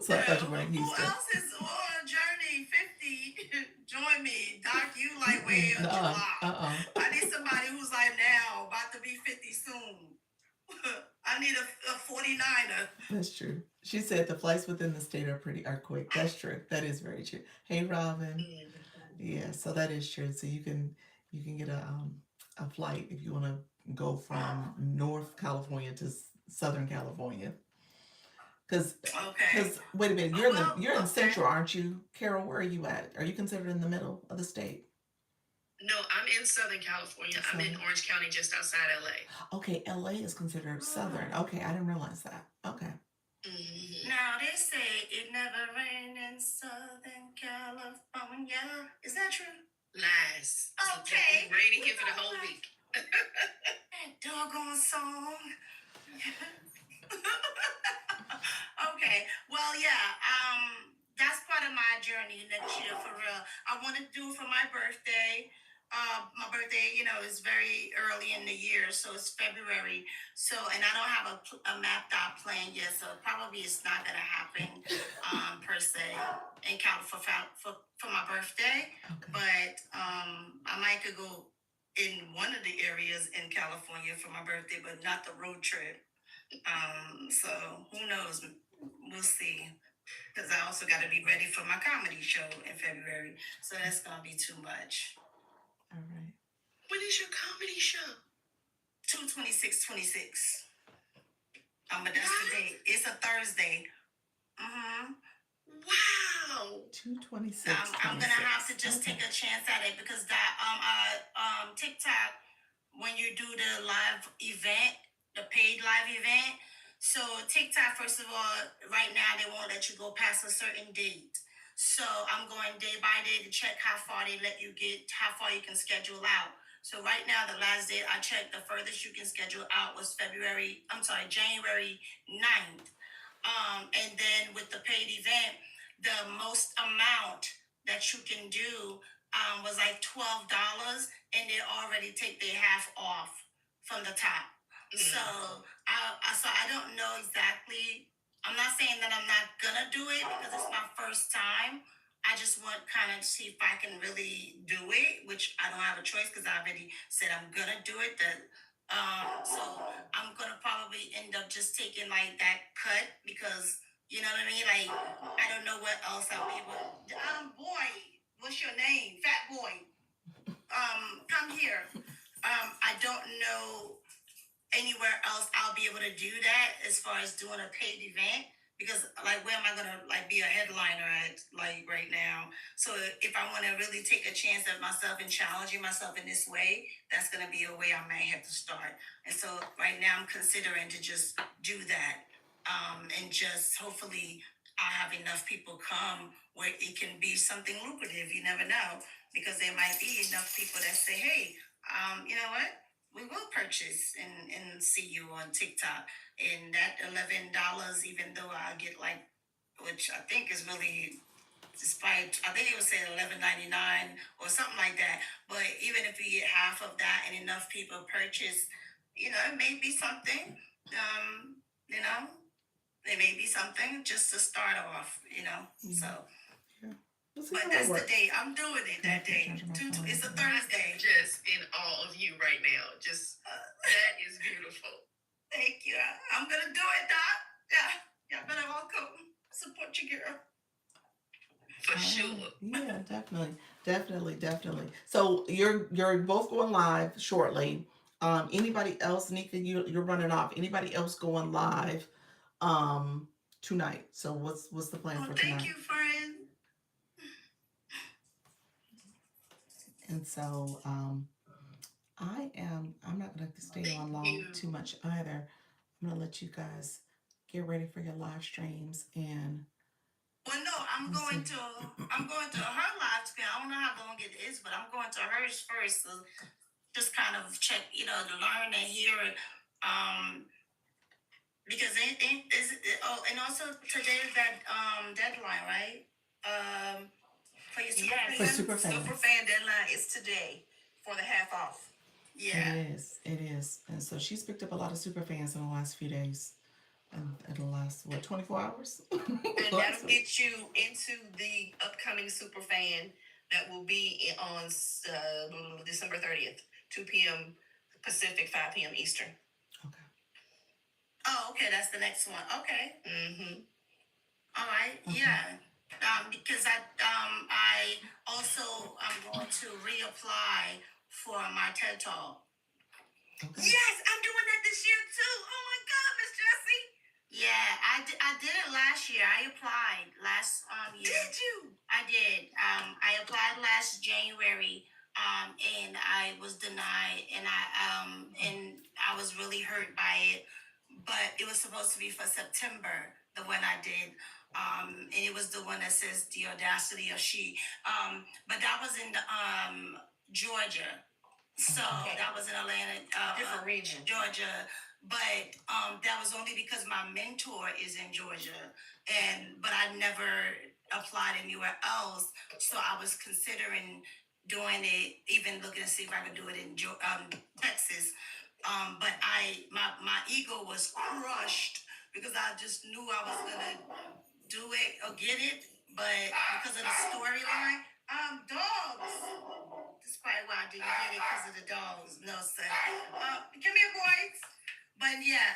So I thought you were in Who Houston. else is on a journey 50? Join me. Doc, you like way in July. I need somebody who's like now, about to be 50 soon. I need a 49er. That's true. She said the flights within the state are quick. That's true. That is very true. Hey, Robin. Yeah, so that is true. So you can get a flight if you want to go from North California to Southern California. Because Okay. wait a minute, you're in Central, aren't you, Carol? Where are you at? Are you considered in the middle of the state? No, I'm in Southern California. I'm in Orange County, just outside LA. Okay, LA is considered Southern. Okay, I didn't realize that. Okay. Now they say it never rained in Southern California. Is that true? Lies. Okay. It's raining here for the whole week. Doggone song. Okay. Well, yeah. That's part of my journey next year for real. I want to do it for my birthday. My birthday, is very early in the year, so it's February. So, and I don't have a mapped out plan yet, so probably it's not gonna happen, per se, in California for my birthday. Okay. But I might could go in one of the areas in California for my birthday, but not the road trip. So who knows? We'll see. Because I also got to be ready for my comedy show in February, so that's gonna be too much. All right. When is your comedy show? 2/26/26. But that's the date. It's a Thursday. Wow. 2/26. I'm gonna have to just take a chance at it because that TikTok, when you do the live event, the paid live event. So TikTok, first of all, right now they won't let you go past a certain date. So I'm going day by day to check how far they let you get, how far you can schedule out. So right now, the last date I checked, the furthest you can schedule out was January 9th. And then with the paid event, the most amount that you can do was like $12, and they already take their half off from the top. So I don't know exactly. I'm not saying that I'm not gonna do it because it's my first time. I just want kind of see if I can really do it, which I don't have a choice because I already said I'm gonna do it. So I'm gonna probably end up just taking like that cut because you know what I mean. Like I don't know what else I'll be able. Boy, what's your name? Fat boy. Come here. I don't know anywhere else I'll be able to do that as far as doing a paid event because like where am I gonna like be a headliner at like right now? So if I want to really take a chance at myself and challenging myself in this way, that's gonna be a way I may have to start. And so right now I'm considering to just do that, and just hopefully I have enough people come where it can be something lucrative. You never know because there might be enough people that say, hey, you know what? We will purchase and see you on TikTok. And that $11, even though I get like, which I think is really, despite I think it was saying $11.99 or something like that. But even if we get half of that and enough people purchase, it may be something. You know, it may be something just to start off. So. Yeah. We'll see But how it that's the works. day. I'm doing it that day. It's a Thursday. Just in awe of you right now. Just that is beautiful. Thank you. I'm gonna do it, Doc. Yeah, y'all better all come support your girl. For sure. Yeah, definitely. So you're both going live shortly. Anybody else, Nika, you're running off. Anybody else going live tonight? So what's the plan Oh, for thank tonight? you, friend. And so I'm not gonna stay Thank on long you. too much either. I'm gonna let you guys get ready for your live streams and Well, no, I'm let's going see. to her live stream. I don't know how long it is, but I'm going to hers first to just kind of check, to learn and hear it. Because anything is and also today is that deadline, right? For your super Yes. For fan? super fans. Superfan deadline is today for the half off. Yeah. It is. And so she's picked up a lot of super fans in the last few days. And in the last 24 hours? And that'll get you into the upcoming Superfan that will be on December 30th, 2 p.m. Pacific, 5 p.m. Eastern. Okay. Oh, okay, that's the next one. Okay. Mm-hmm. All right. Okay. Yeah. Because I also I'm going to reapply for my TED Talk. Okay. Yes, I'm doing that this year too. Oh my God, Miss Jessie. Yeah, I did it last year. I applied last year. Did you? I did. I applied last January. And I was denied, and I was really hurt by it. But it was supposed to be for September, the one I did. And it was the one that says the audacity of she. But that was in Georgia. So Okay. that was in Atlanta, Different region. Georgia. But that was only because my mentor is in Georgia, but I never applied anywhere else. So I was considering doing it, even looking to see if I could do it in Texas. But my ego was crushed because I just knew I was gonna do it or get it, but because of the storyline, dogs. That's probably why I didn't get it because of the dogs. No, sir. Come here, boys. But yeah,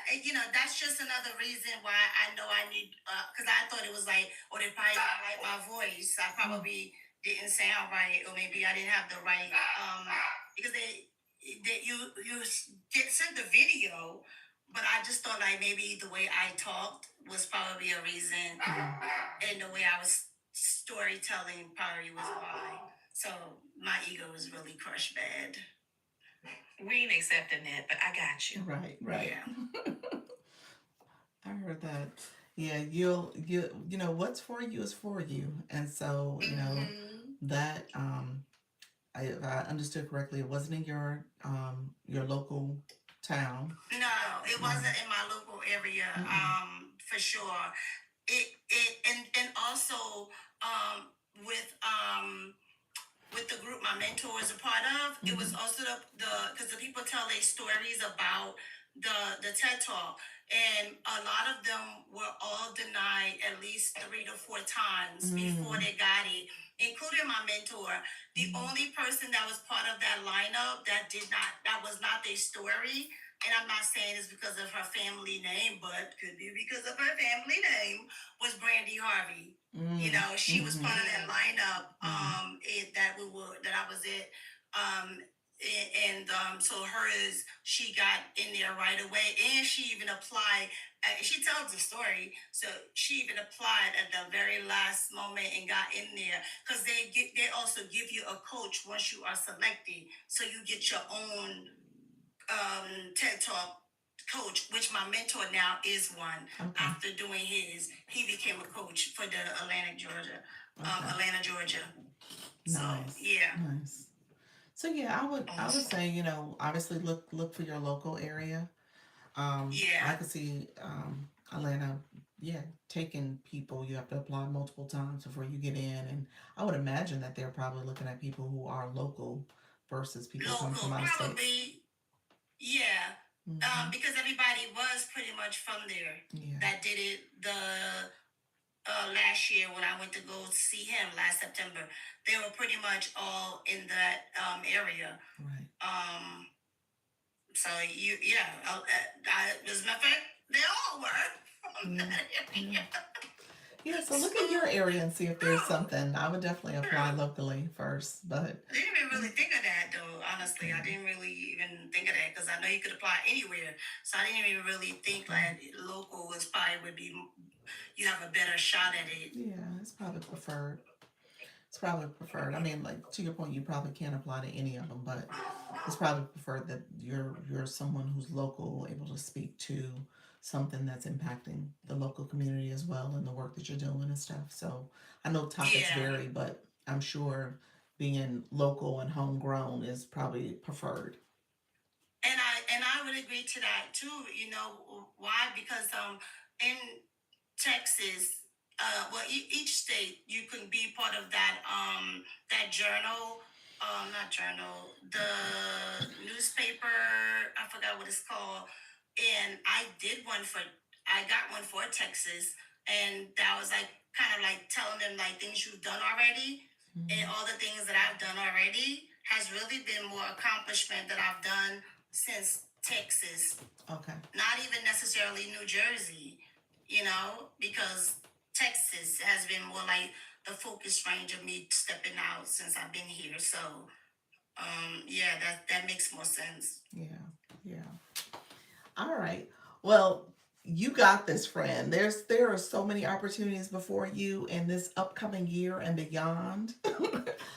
that's just another reason why I know I need, because I thought it was like, or they probably didn't like my voice. I probably didn't sound right, or maybe I didn't have the right, because you get sent the video, but I just thought like maybe the way I talked was probably a reason, and the way I was storytelling probably was why. So my ego was really crushed bad. We ain't accepting that, but I got you. Right. Yeah. I heard that. Yeah, you what's for you is for you. And so, Mm-hmm. that if I understood correctly, it wasn't in your local town. No, it wasn't in my local area. For sure. And also with the group my mentor is a part of, it was also because the people tell their stories about the TED Talk, and a lot of them were all denied at least 3 to 4 times before they got it. including my mentor. The only person that was part of that lineup that was not their story. And I'm not saying it's because of her family name, but could be because of her family name, was Brandy Harvey. You know, she was part of that lineup that I was at. So hers, she got in there right away, and she even applied. She tells the story, so she even applied at the very last moment and got in there because they also give you a coach once you are selected, so you get your own TED Talk coach, which my mentor now is one. Okay. After doing his, he became a coach for the Atlanta, Georgia. So Nice. yeah. Nice. So yeah, I would Awesome. say, you know, obviously look for your local area. I Yeah. could see Atlanta, yeah, taking people. You have to apply multiple times before you get in, and I would imagine that they're probably looking at people who are local versus people coming Local, from out of state. probably. Yeah. Mhm. Because everybody was pretty much from there Yeah. that did it last year when I went to go see him last September. They were pretty much all in that area. Right. So as a matter of fact, they all were from Yeah. that Yeah. area. Yeah. So look at your area and see if there's something. I would definitely apply locally first, but I didn't even really think of that though. Honestly, I didn't really even think of that because I know you could apply anywhere. So I didn't even really think like local was probably would be you have a better shot at it. yeah, it's probably preferred. It's probably preferred. I mean, like to your point, you probably can't apply to any of them, but it's probably preferred that you're someone who's local, able to speak to something that's impacting the local community as well and the work that you're doing and stuff. So I know topics Yeah. vary, but I'm sure being local and homegrown is probably preferred. And I would agree to that too. You know why? Because in Texas, each state you can be part of that journal, not journal, the newspaper. I forgot what it's called. And I got one for Texas, and that was like kind of like telling them like things you've done already, and all the things that I've done already has really been more accomplishment that I've done since Texas, Okay. not even necessarily New Jersey, because Texas has been more like the focus range of me stepping out since I've been here. So, yeah, that makes more sense. Yeah. Yeah. All right. Well, you got this, friend. There are so many opportunities before you in this upcoming year and beyond.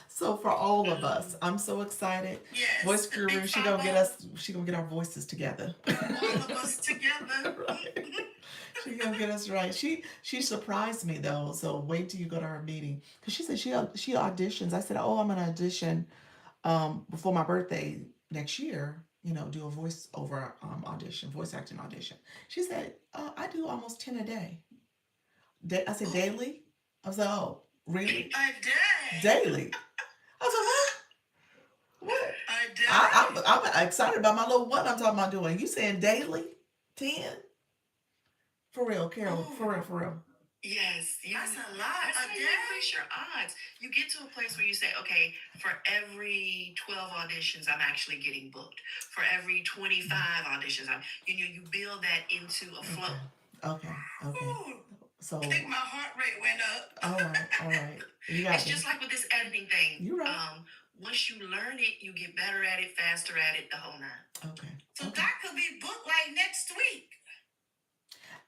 So for all of us, I'm so excited. Yes, Voice the big Guru, she 5 gonna get us. She gonna get our voices together. all of us together. Right. She gonna get us right. She surprised me though. So wait till you go to her meeting because she said she auditions. I said, oh, I'm gonna audition before my birthday next year. You know, do a voiceover audition, voice acting audition. She said, I do almost 10 a day. I said daily. I was like, oh, really? A day. Daily. I was like, what? What? A day. I'm excited about my little what I'm talking about doing. You saying daily? 10? For real, Carol. For real. Yes, That's a lot. That's how A you day. increase your odds. You get to a place where you say, okay, for every 12 auditions, I'm actually getting booked. For every 25 auditions, you build that into a flow. Okay. Ooh, So, I think my heart rate went up. all right. You got It's this. just like with this editing thing. You're right. Once you learn it, you get better at it, faster at it, the whole nine. Okay. So that could be booked like next week.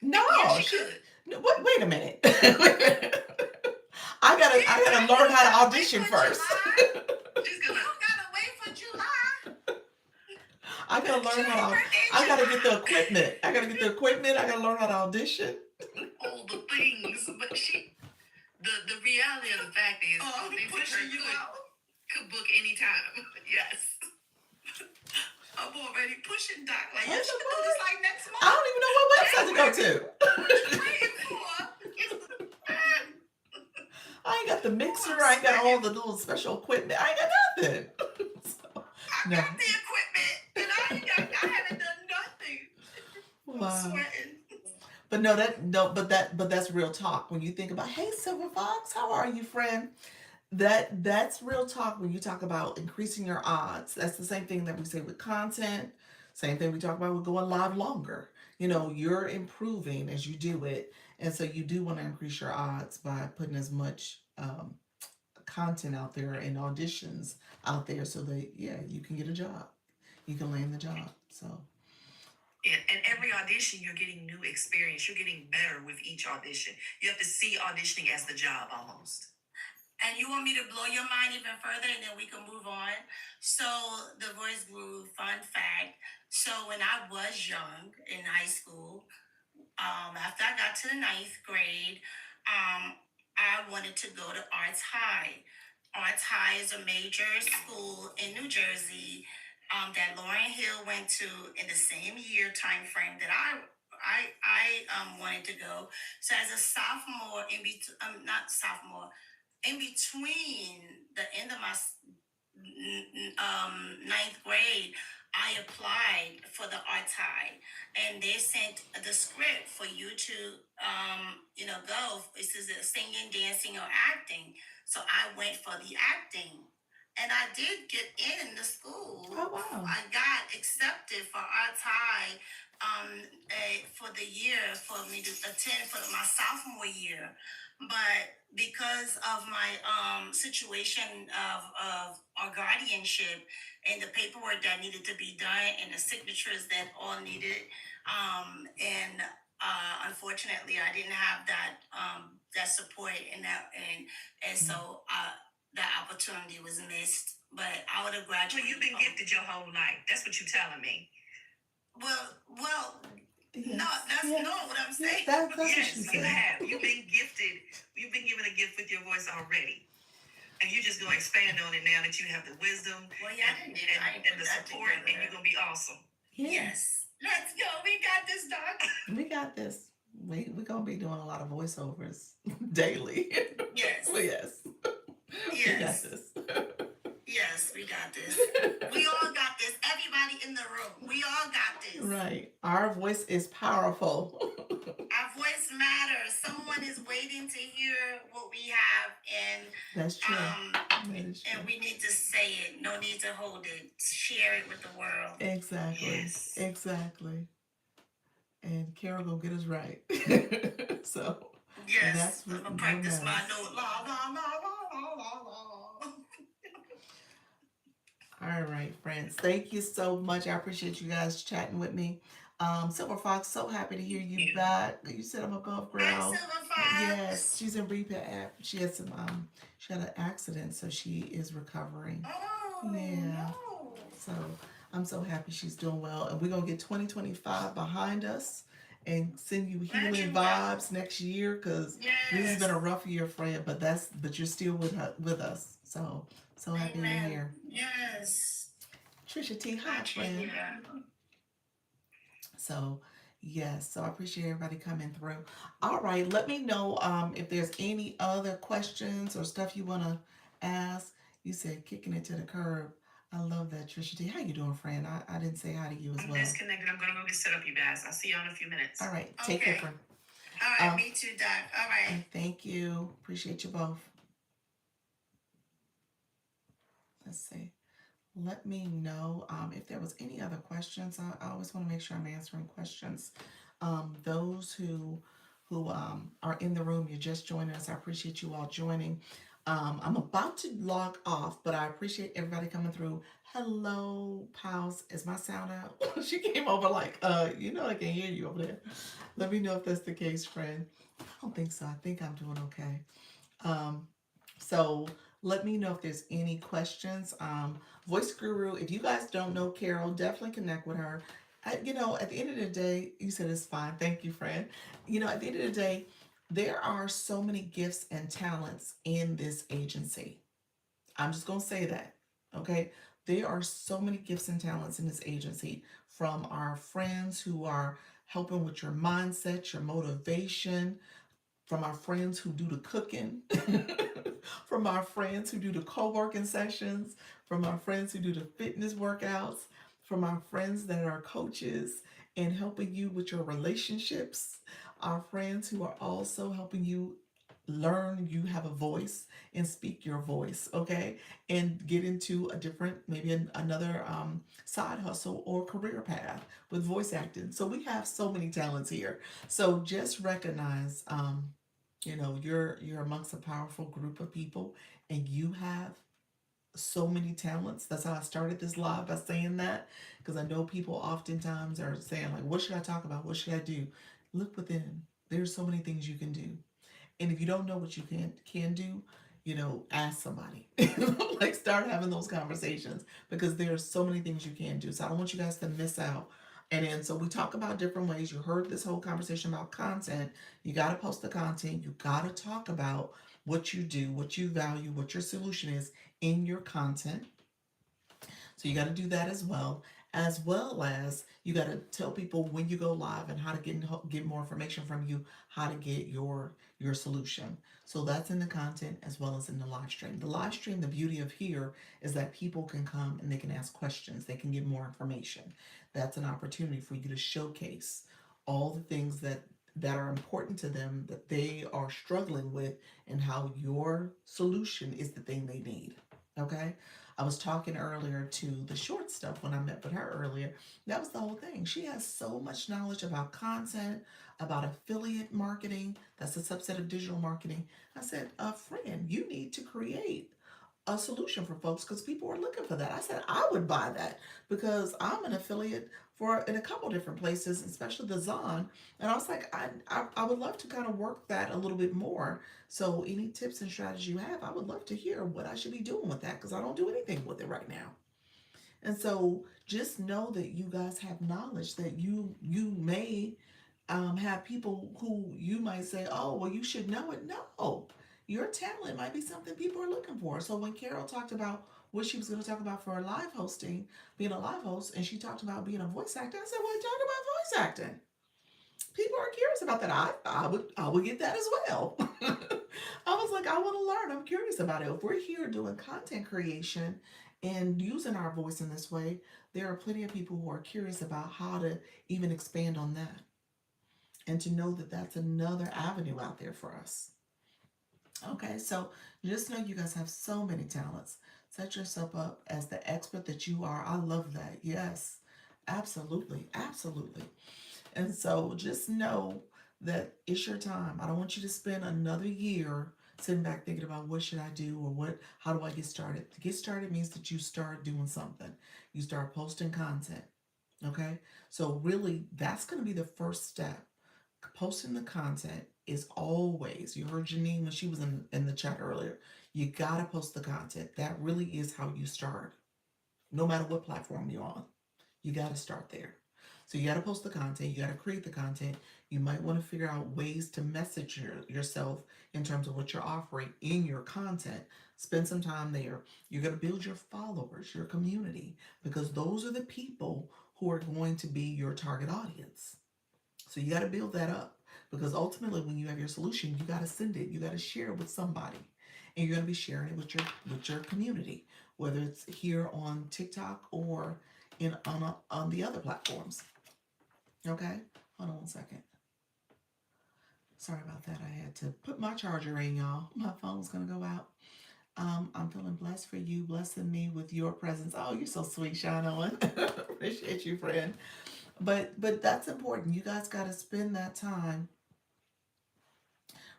No, Yes, you could. no, wait a minute. I gotta learn how to audition first. She's gonna. You gotta wait for July. I gotta learn how to. I gotta get the equipment. I gotta learn how to audition. All the things, but the reality of the fact is, Oh, they pushing you out. could book anytime. Yes. I'm already pushing Doc. Like, you That's should about do this like next I month. don't even know what website to go to. Waiting for. I ain't got the mixer. I ain't got all the little special equipment. I ain't got nothing. So, I no. got the equipment, and I haven't done nothing. I'm Wow. sweating. But that's real talk. When you think about, hey, Silver Fox, how are you, friend? That's real talk. When you talk about increasing your odds, that's the same thing that we say with content, same thing we talk about with going live longer. You're improving as you do it, and so you do want to increase your odds by putting as much content out there and auditions out there, so that you can get a job, you can land the job. So And every audition, you're getting new experience. You're getting better with each audition. You have to see auditioning as the job almost. And you want me to blow your mind even further and then we can move on? So, the voice grew, fun fact. So, when I was young in high school, after I got to the ninth grade, I wanted to go to Arts High. Arts High is a major school in New Jersey that Lauren Hill went to in the same year time frame that I wanted to go. So as a sophomore, not sophomore, in between the end of my ninth grade, I applied for the Arts High, and they sent the script for you to, go. This is singing, dancing, or acting. So I went for the acting, and I did get in the school. oh wow. I got accepted for Arts High for the year for me to attend for my sophomore year. But because of my situation of our guardianship and the paperwork that needed to be done and the signatures that all needed, and unfortunately I didn't have that support and so that opportunity was missed. But I would have Well, graduated. you've been gifted your whole life. That's what you're telling me. Well, Yes. no, that's Yeah. not what I'm Yeah, saying. that's what Yes, she you said. have. You've been gifted. You've been given a gift with your voice already. And you're just going to expand on it now that you have the wisdom Well, yeah, I didn't. I didn't and put the that support, and together. you're going to be awesome. Yeah. Yes. Let's go. We got this, Doc. We got this. We're gonna be doing a lot of voiceovers daily. Yes. Well, yes. We got Yes. this. Yes, we got this. We all got this. Everybody in the room. We all got this. Right. Our voice is powerful. Our voice matters. Someone is waiting to hear what we have, and That's true. That is true. and we need to say it. No need to hold it. Share it with the world. Exactly. Yes. Exactly. And Carol gonna get us right. So Yes. that's I'm what gonna practice my matters. note. La la la la la la la. All right, friends. Thank you so much. I appreciate you guys chatting with me. Silver Fox, so happy to hear you back. You said I'm above Hi, ground. Silver Fox. Yes, she's in rehab. She had she had an accident, so she is recovering. Oh, Yeah. no. So I'm so happy she's doing well, and we're gonna get 2025 behind us and send you healing Imagine vibes next year, because this has Yes. been a rough year, Fred. But you're still with us. So happy you're Amen. here. Yes. Trisha T, hi, friend. Yeah. So yes, so I appreciate everybody coming through. All right, let me know if there's any other questions or stuff you want to ask. You said kicking it to the curb. I love that, Trisha T. How you doing, friend? I didn't say hi to you as I'm well. disconnected. I'm going to go get set up, you guys. I'll see you in a few minutes. All right, take care, Okay. friend. All right, Um, me too, Doc. All right. And thank you. Appreciate you both. Let's see. Let me know if there was any other questions. I always want to make sure I'm answering questions. Those who are in the room, you're just joining us. I appreciate you all joining. I'm about to log off, but I appreciate everybody coming through. Hello, pals. Is my sound out? She came over like, I can hear you over there. Let me know if that's the case, friend. I don't think so. I think I'm doing okay. So let me know if there's any questions. Voice Guru, if you guys don't know Carol, definitely connect with her. At the end of the day, you said it's fine. Thank you, friend. At the end of the day, there are so many gifts and talents in this agency. I'm just going to say that. Okay. There are so many gifts and talents in this agency, from our friends who are helping with your mindset, your motivation, from our friends who do the cooking, from our friends who do the co-working sessions, from our friends who do the fitness workouts, from our friends that are coaches and helping you with your relationships, our friends who are also helping you learn you have a voice and speak your voice, okay? And get into a different, maybe another side hustle or career path with voice acting. So we have so many talents here. So just recognize, you're amongst a powerful group of people, and you have so many talents. That's how I started this live, by saying that, because I know people oftentimes are saying, like, what should I talk about? What should I do? Look within. There's so many things you can do. And if you don't know what you can do, ask somebody. Like, start having those conversations, because there's so many things you can do. So I don't want you guys to miss out. And then, so we talk about different ways. You heard this whole conversation about content. You got to post the content. You got to talk about what you do, what you value, what your solution is in your content. So you got to do that as well as you got to tell people when you go live and how to get more information from you, how to get your solution. So that's in the content as well as in the live stream. The live stream, the beauty of here is that people can come and they can ask questions, they can get more information. That's an opportunity for you to showcase all the things that are important to them, that they are struggling with, and how your solution is the thing they need. Okay? I was talking earlier to the short stuff when I met with her earlier. That was the whole thing. She has so much knowledge about content, about affiliate marketing. That's a subset of digital marketing. I said, friend, you need to create a solution for folks, because people are looking for that. I said, I would buy that, because I'm an affiliate in a couple different places, especially the Zon. And I was like, I would love to kind of work that a little bit more. So any tips and strategies you have, I would love to hear what I should be doing with that, because I don't do anything with it right now. And so just know that you guys have knowledge, that you may have people who you might say, oh, well, you should know it. No, your talent might be something people are looking for. So when Carol talked about what she was going to talk about for her live hosting, being a live host, and she talked about being a voice actor, I said, well, talk about voice acting. People are curious about that. I would get that as well. I was like, I want to learn. I'm curious about it. If we're here doing content creation and using our voice in this way, there are plenty of people who are curious about how to even expand on that, and to know that that's another avenue out there for us. Okay, so just know you guys have so many talents. Set yourself up as the expert that you are. I love that. Yes, absolutely, absolutely. And so just know that it's your time. I don't want you to spend another year sitting back thinking about what should I do, or how do I get started. To get started means that you start doing something. You start posting content. Okay? So really, that's going to be the first step. Posting the content is always, you heard Janine when she was in the chat earlier, you got to post the content. That really is how you start. No matter what platform you're on, you got to start there. So you got to post the content, you got to create the content. You might want to figure out ways to message yourself in terms of what you're offering in your content. Spend some time there. You're going to build your followers, your community, because those are the people who are going to be your target audience. So you got to build that up, because ultimately when you have your solution, you got to send it, you got to share it with somebody, and you're going to be sharing it with your community, whether it's here on TikTok or on the other platforms. Okay, hold on one second. Sorry about that. I had to put my charger in, y'all. My phone's gonna go out. I'm feeling blessed for you, blessing me with your presence. Oh, you're so sweet, Sean Owen. Appreciate you, friend. But that's important. You guys got to spend that time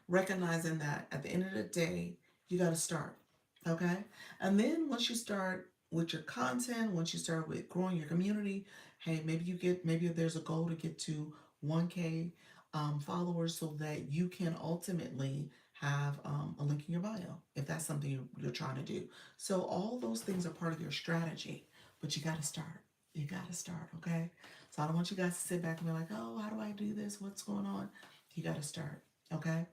recognizing that at the end of the day, you got to start. Okay? And then once you start with your content, once you start with growing your community, hey, maybe there's a goal to get to 1K followers, so that you can ultimately have a link in your bio, if that's something you're trying to do. So all those things are part of your strategy, but you got to start. You got to start, okay? So I don't want you guys to sit back and be like, oh, how do I do this? What's going on? You got to start, okay?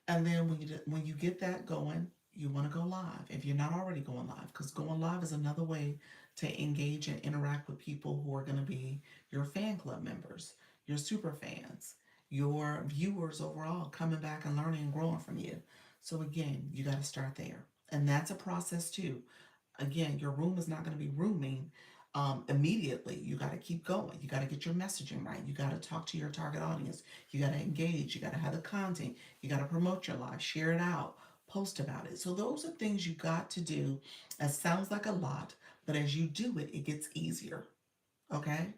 And then when you get that going, you want to go live. If you're not already going live, because going live is another way to engage and interact with people who are going to be your fan club members, your super fans, your viewers overall, coming back and learning and growing from you. So again, you got to start there. And that's a process too. Again, your room is not going to be rooming immediately. You got to keep going. You got to get your messaging right. You got to talk to your target audience. You got to engage. You got to have the content. You got to promote your life, share it out, post about it. So those are things you got to do. It sounds like a lot, but as you do it, it gets easier. Okay?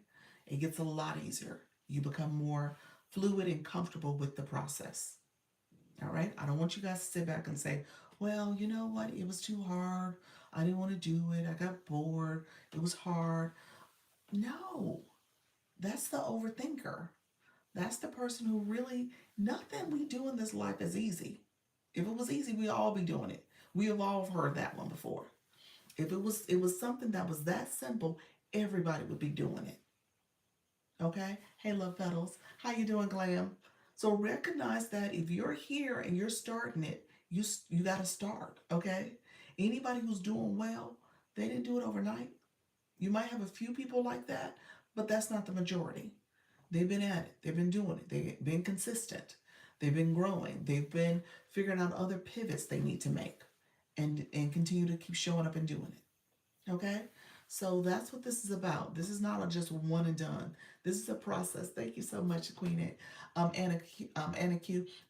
It gets a lot easier. You become more fluid and comfortable with the process. All right? I don't want you guys to sit back and say, well, you know what? It was too hard. I didn't want to do it. I got bored. It was hard. No, that's the overthinker. That's the person who really, nothing we do in this life is easy. If it was easy, we'd all be doing it. We have all heard that one before. If it was something that was that simple, everybody would be doing it. Okay? Hey, Love Petals. How you doing, Glam? So recognize that if you're here and you're starting it, you got to start, okay? Anybody who's doing well, they didn't do it overnight. You might have a few people like that, but that's not the majority. They've been at it. They've been doing it. They've been consistent. They've been growing. They've been figuring out other pivots they need to make and continue to keep showing up and doing it. Okay? So that's what this is about. This is not just one and done. This is a process. Thank you so much, Queen Anna Q.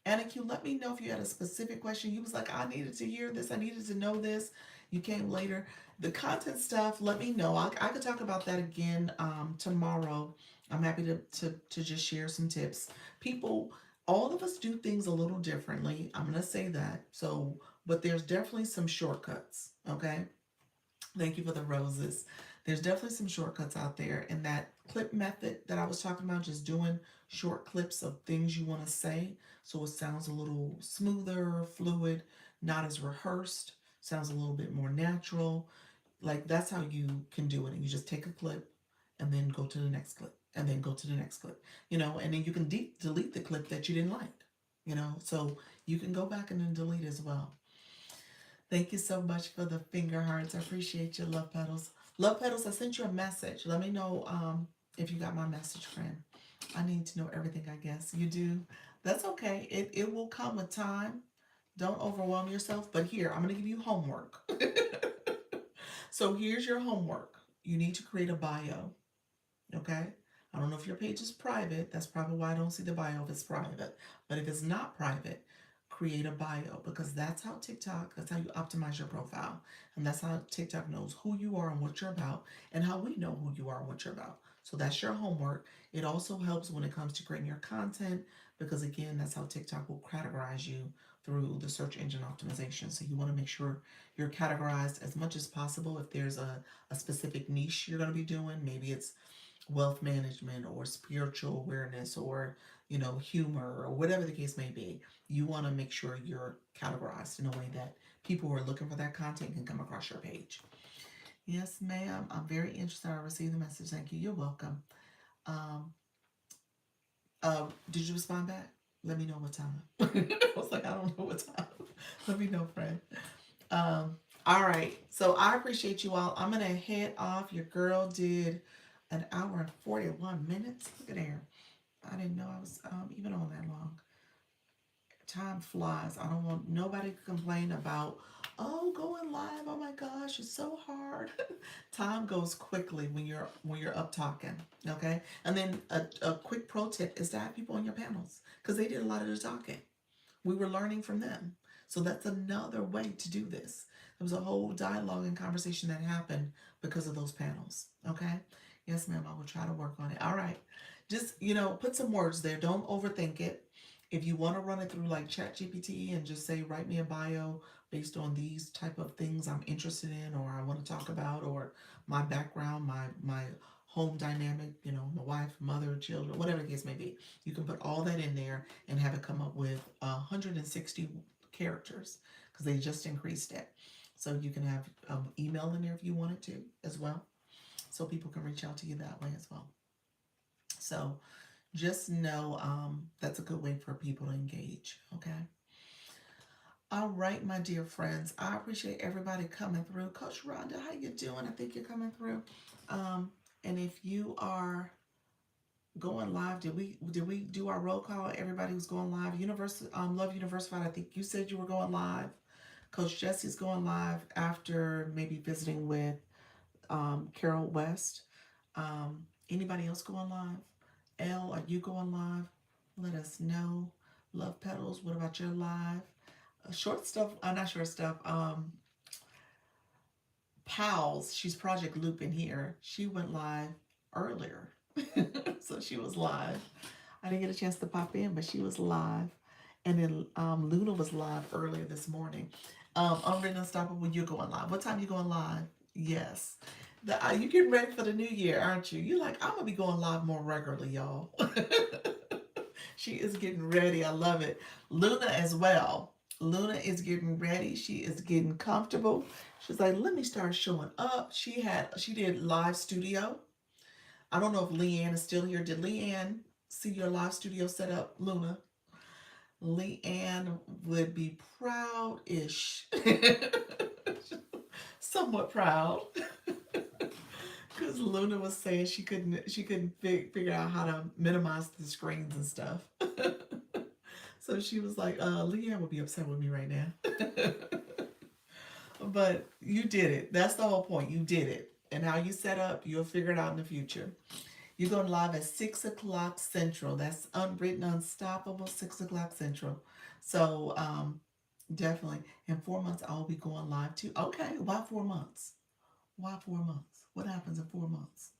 Anna Q, let me know if you had a specific question. You was like, I needed to hear this. I needed to know this. You came later. The content stuff, let me know. I could talk about that again tomorrow. I'm happy to just share some tips. People, all of us do things a little differently. I'm going to say that. So, but there's definitely some shortcuts. Okay. Thank you for the roses. There's definitely some shortcuts out there. And that clip method that I was talking about, just doing short clips of things you want to say so it sounds a little smoother, fluid, not as rehearsed, sounds a little bit more natural. Like that's how you can do it. And you just take a clip and then go to the next clip and then go to the next clip, and then you can delete the clip that you didn't like, so you can go back and then delete as well. Thank you so much for the finger hearts. I appreciate you, Love Petals. Love Petals, I sent you a message. Let me know if you got my message, friend. I need to know everything, I guess. You do? That's okay. It will come with time. Don't overwhelm yourself. But here, I'm going to give you homework. So here's your homework. You need to create a bio. Okay? I don't know if your page is private. That's probably why I don't see the bio if it's private. But if it's not private, create a bio, because that's how you optimize your profile. And that's how TikTok knows who you are and what you're about, and how we know who you are and what you're about. So that's your homework. It also helps when it comes to creating your content, because again, that's how TikTok will categorize you through the search engine optimization. So you want to make sure you're categorized as much as possible. If there's a specific niche you're going to be doing, maybe it's wealth management or spiritual awareness or humor or whatever the case may be, you want to make sure you're categorized in a way that people who are looking for that content can come across your page. Yes, ma'am. I'm very interested. I received the message. Thank you. You're welcome. Did you respond back? Let me know what time. I was like, I don't know what time. Let me know, friend. All right. So I appreciate you all. I'm going to head off. Your girl did an hour and 41 minutes. Look at there. I didn't know I was even on that long. Time flies. I don't want nobody to complain about, going live. Oh my gosh, it's so hard. Time goes quickly when you're up talking. Okay. And then a quick pro tip is to have people on your panels, because they did a lot of the talking. We were learning from them. So that's another way to do this. There was a whole dialogue and conversation that happened because of those panels. Okay. Yes, ma'am. I will try to work on it. All right. Just, put some words there. Don't overthink it. If you want to run it through like ChatGPT and just say, write me a bio based on these type of things I'm interested in, or I want to talk about, or my background, my home dynamic, my wife, mother, children, whatever the case may be, you can put all that in there and have it come up with 160 characters, because they just increased it. So you can have email in there if you wanted to as well, so people can reach out to you that way as well. So just know that's a good way for people to engage. Okay. All right, my dear friends. I appreciate everybody coming through. Coach Rhonda, how you doing? I think you're coming through. And if you are going live, did we do our roll call? Everybody who's going live. Love Universified, I think you said you were going live. Coach Jesse's going live after maybe visiting with Carol West. Anybody else going live? Elle, are you going live? Let us know. Love Petals, what about your live? Short stuff, not short stuff. Pals, she's Project Loop in here. She went live earlier. So she was live. I didn't get a chance to pop in, but she was live. And then Luna was live earlier this morning. Unwritten Unstoppable, you're going live. What time you going live? Yes. You getting ready for the new year, aren't you? You're like, I'm going to be going live more regularly, y'all. She is getting ready. I love it. Luna as well. Luna is getting ready. She is getting comfortable. She's like, let me start showing up. She did live studio. I don't know if Leanne is still here. Did Leanne see your live studio set up, Luna? Leanne would be proud-ish. Somewhat proud. Because Luna was saying she couldn't figure out how to minimize the screens and stuff. So she was like, Leanne would be upset with me right now. But you did it. That's the whole point. You did it. And how you set up, you'll figure it out in the future. You're going live at 6 o'clock Central. That's Unwritten Unstoppable, 6 o'clock Central. So definitely. In 4 months, I'll be going live too. Okay, why 4 months? Why 4 months? What happens in 4 months?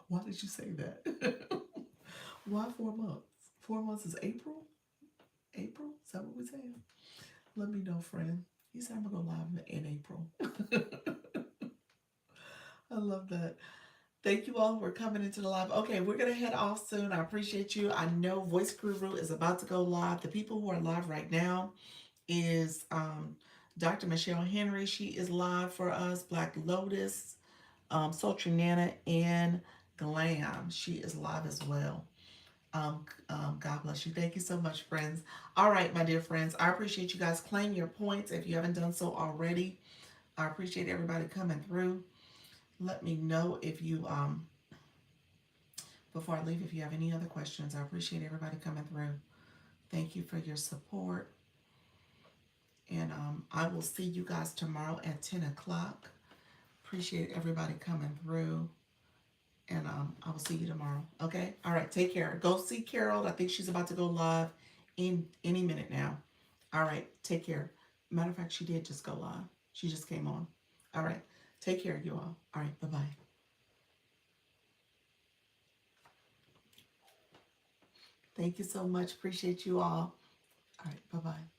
Why did you say that? Why 4 months? 4 months is April? April? Is that what we're saying? Let me know, friend. He said I'm going to go live in April. I love that. Thank you all for coming into the live. Okay, we're going to head off soon. I appreciate you. I know Voice Guru is about to go live. The people who are live right now is Dr. Michelle Henry. She is live for us. Black Lotus, Sultry Nana, and Glam. She is live as well. God bless you. Thank you so much, friends. All right, my dear friends. I appreciate you guys. Claim your points if you haven't done so already. I appreciate everybody coming through. Let me know if you, before I leave, if you have any other questions. I appreciate everybody coming through. Thank you for your support. And I will see you guys tomorrow at 10 o'clock. Appreciate everybody coming through. And I will see you tomorrow. Okay? All right. Take care. Go see Carol. I think she's about to go live in any minute now. All right. Take care. Matter of fact, she did just go live. She just came on. All right. Take care, you all. All right. Bye-bye. Thank you so much. Appreciate you all. All right. Bye-bye.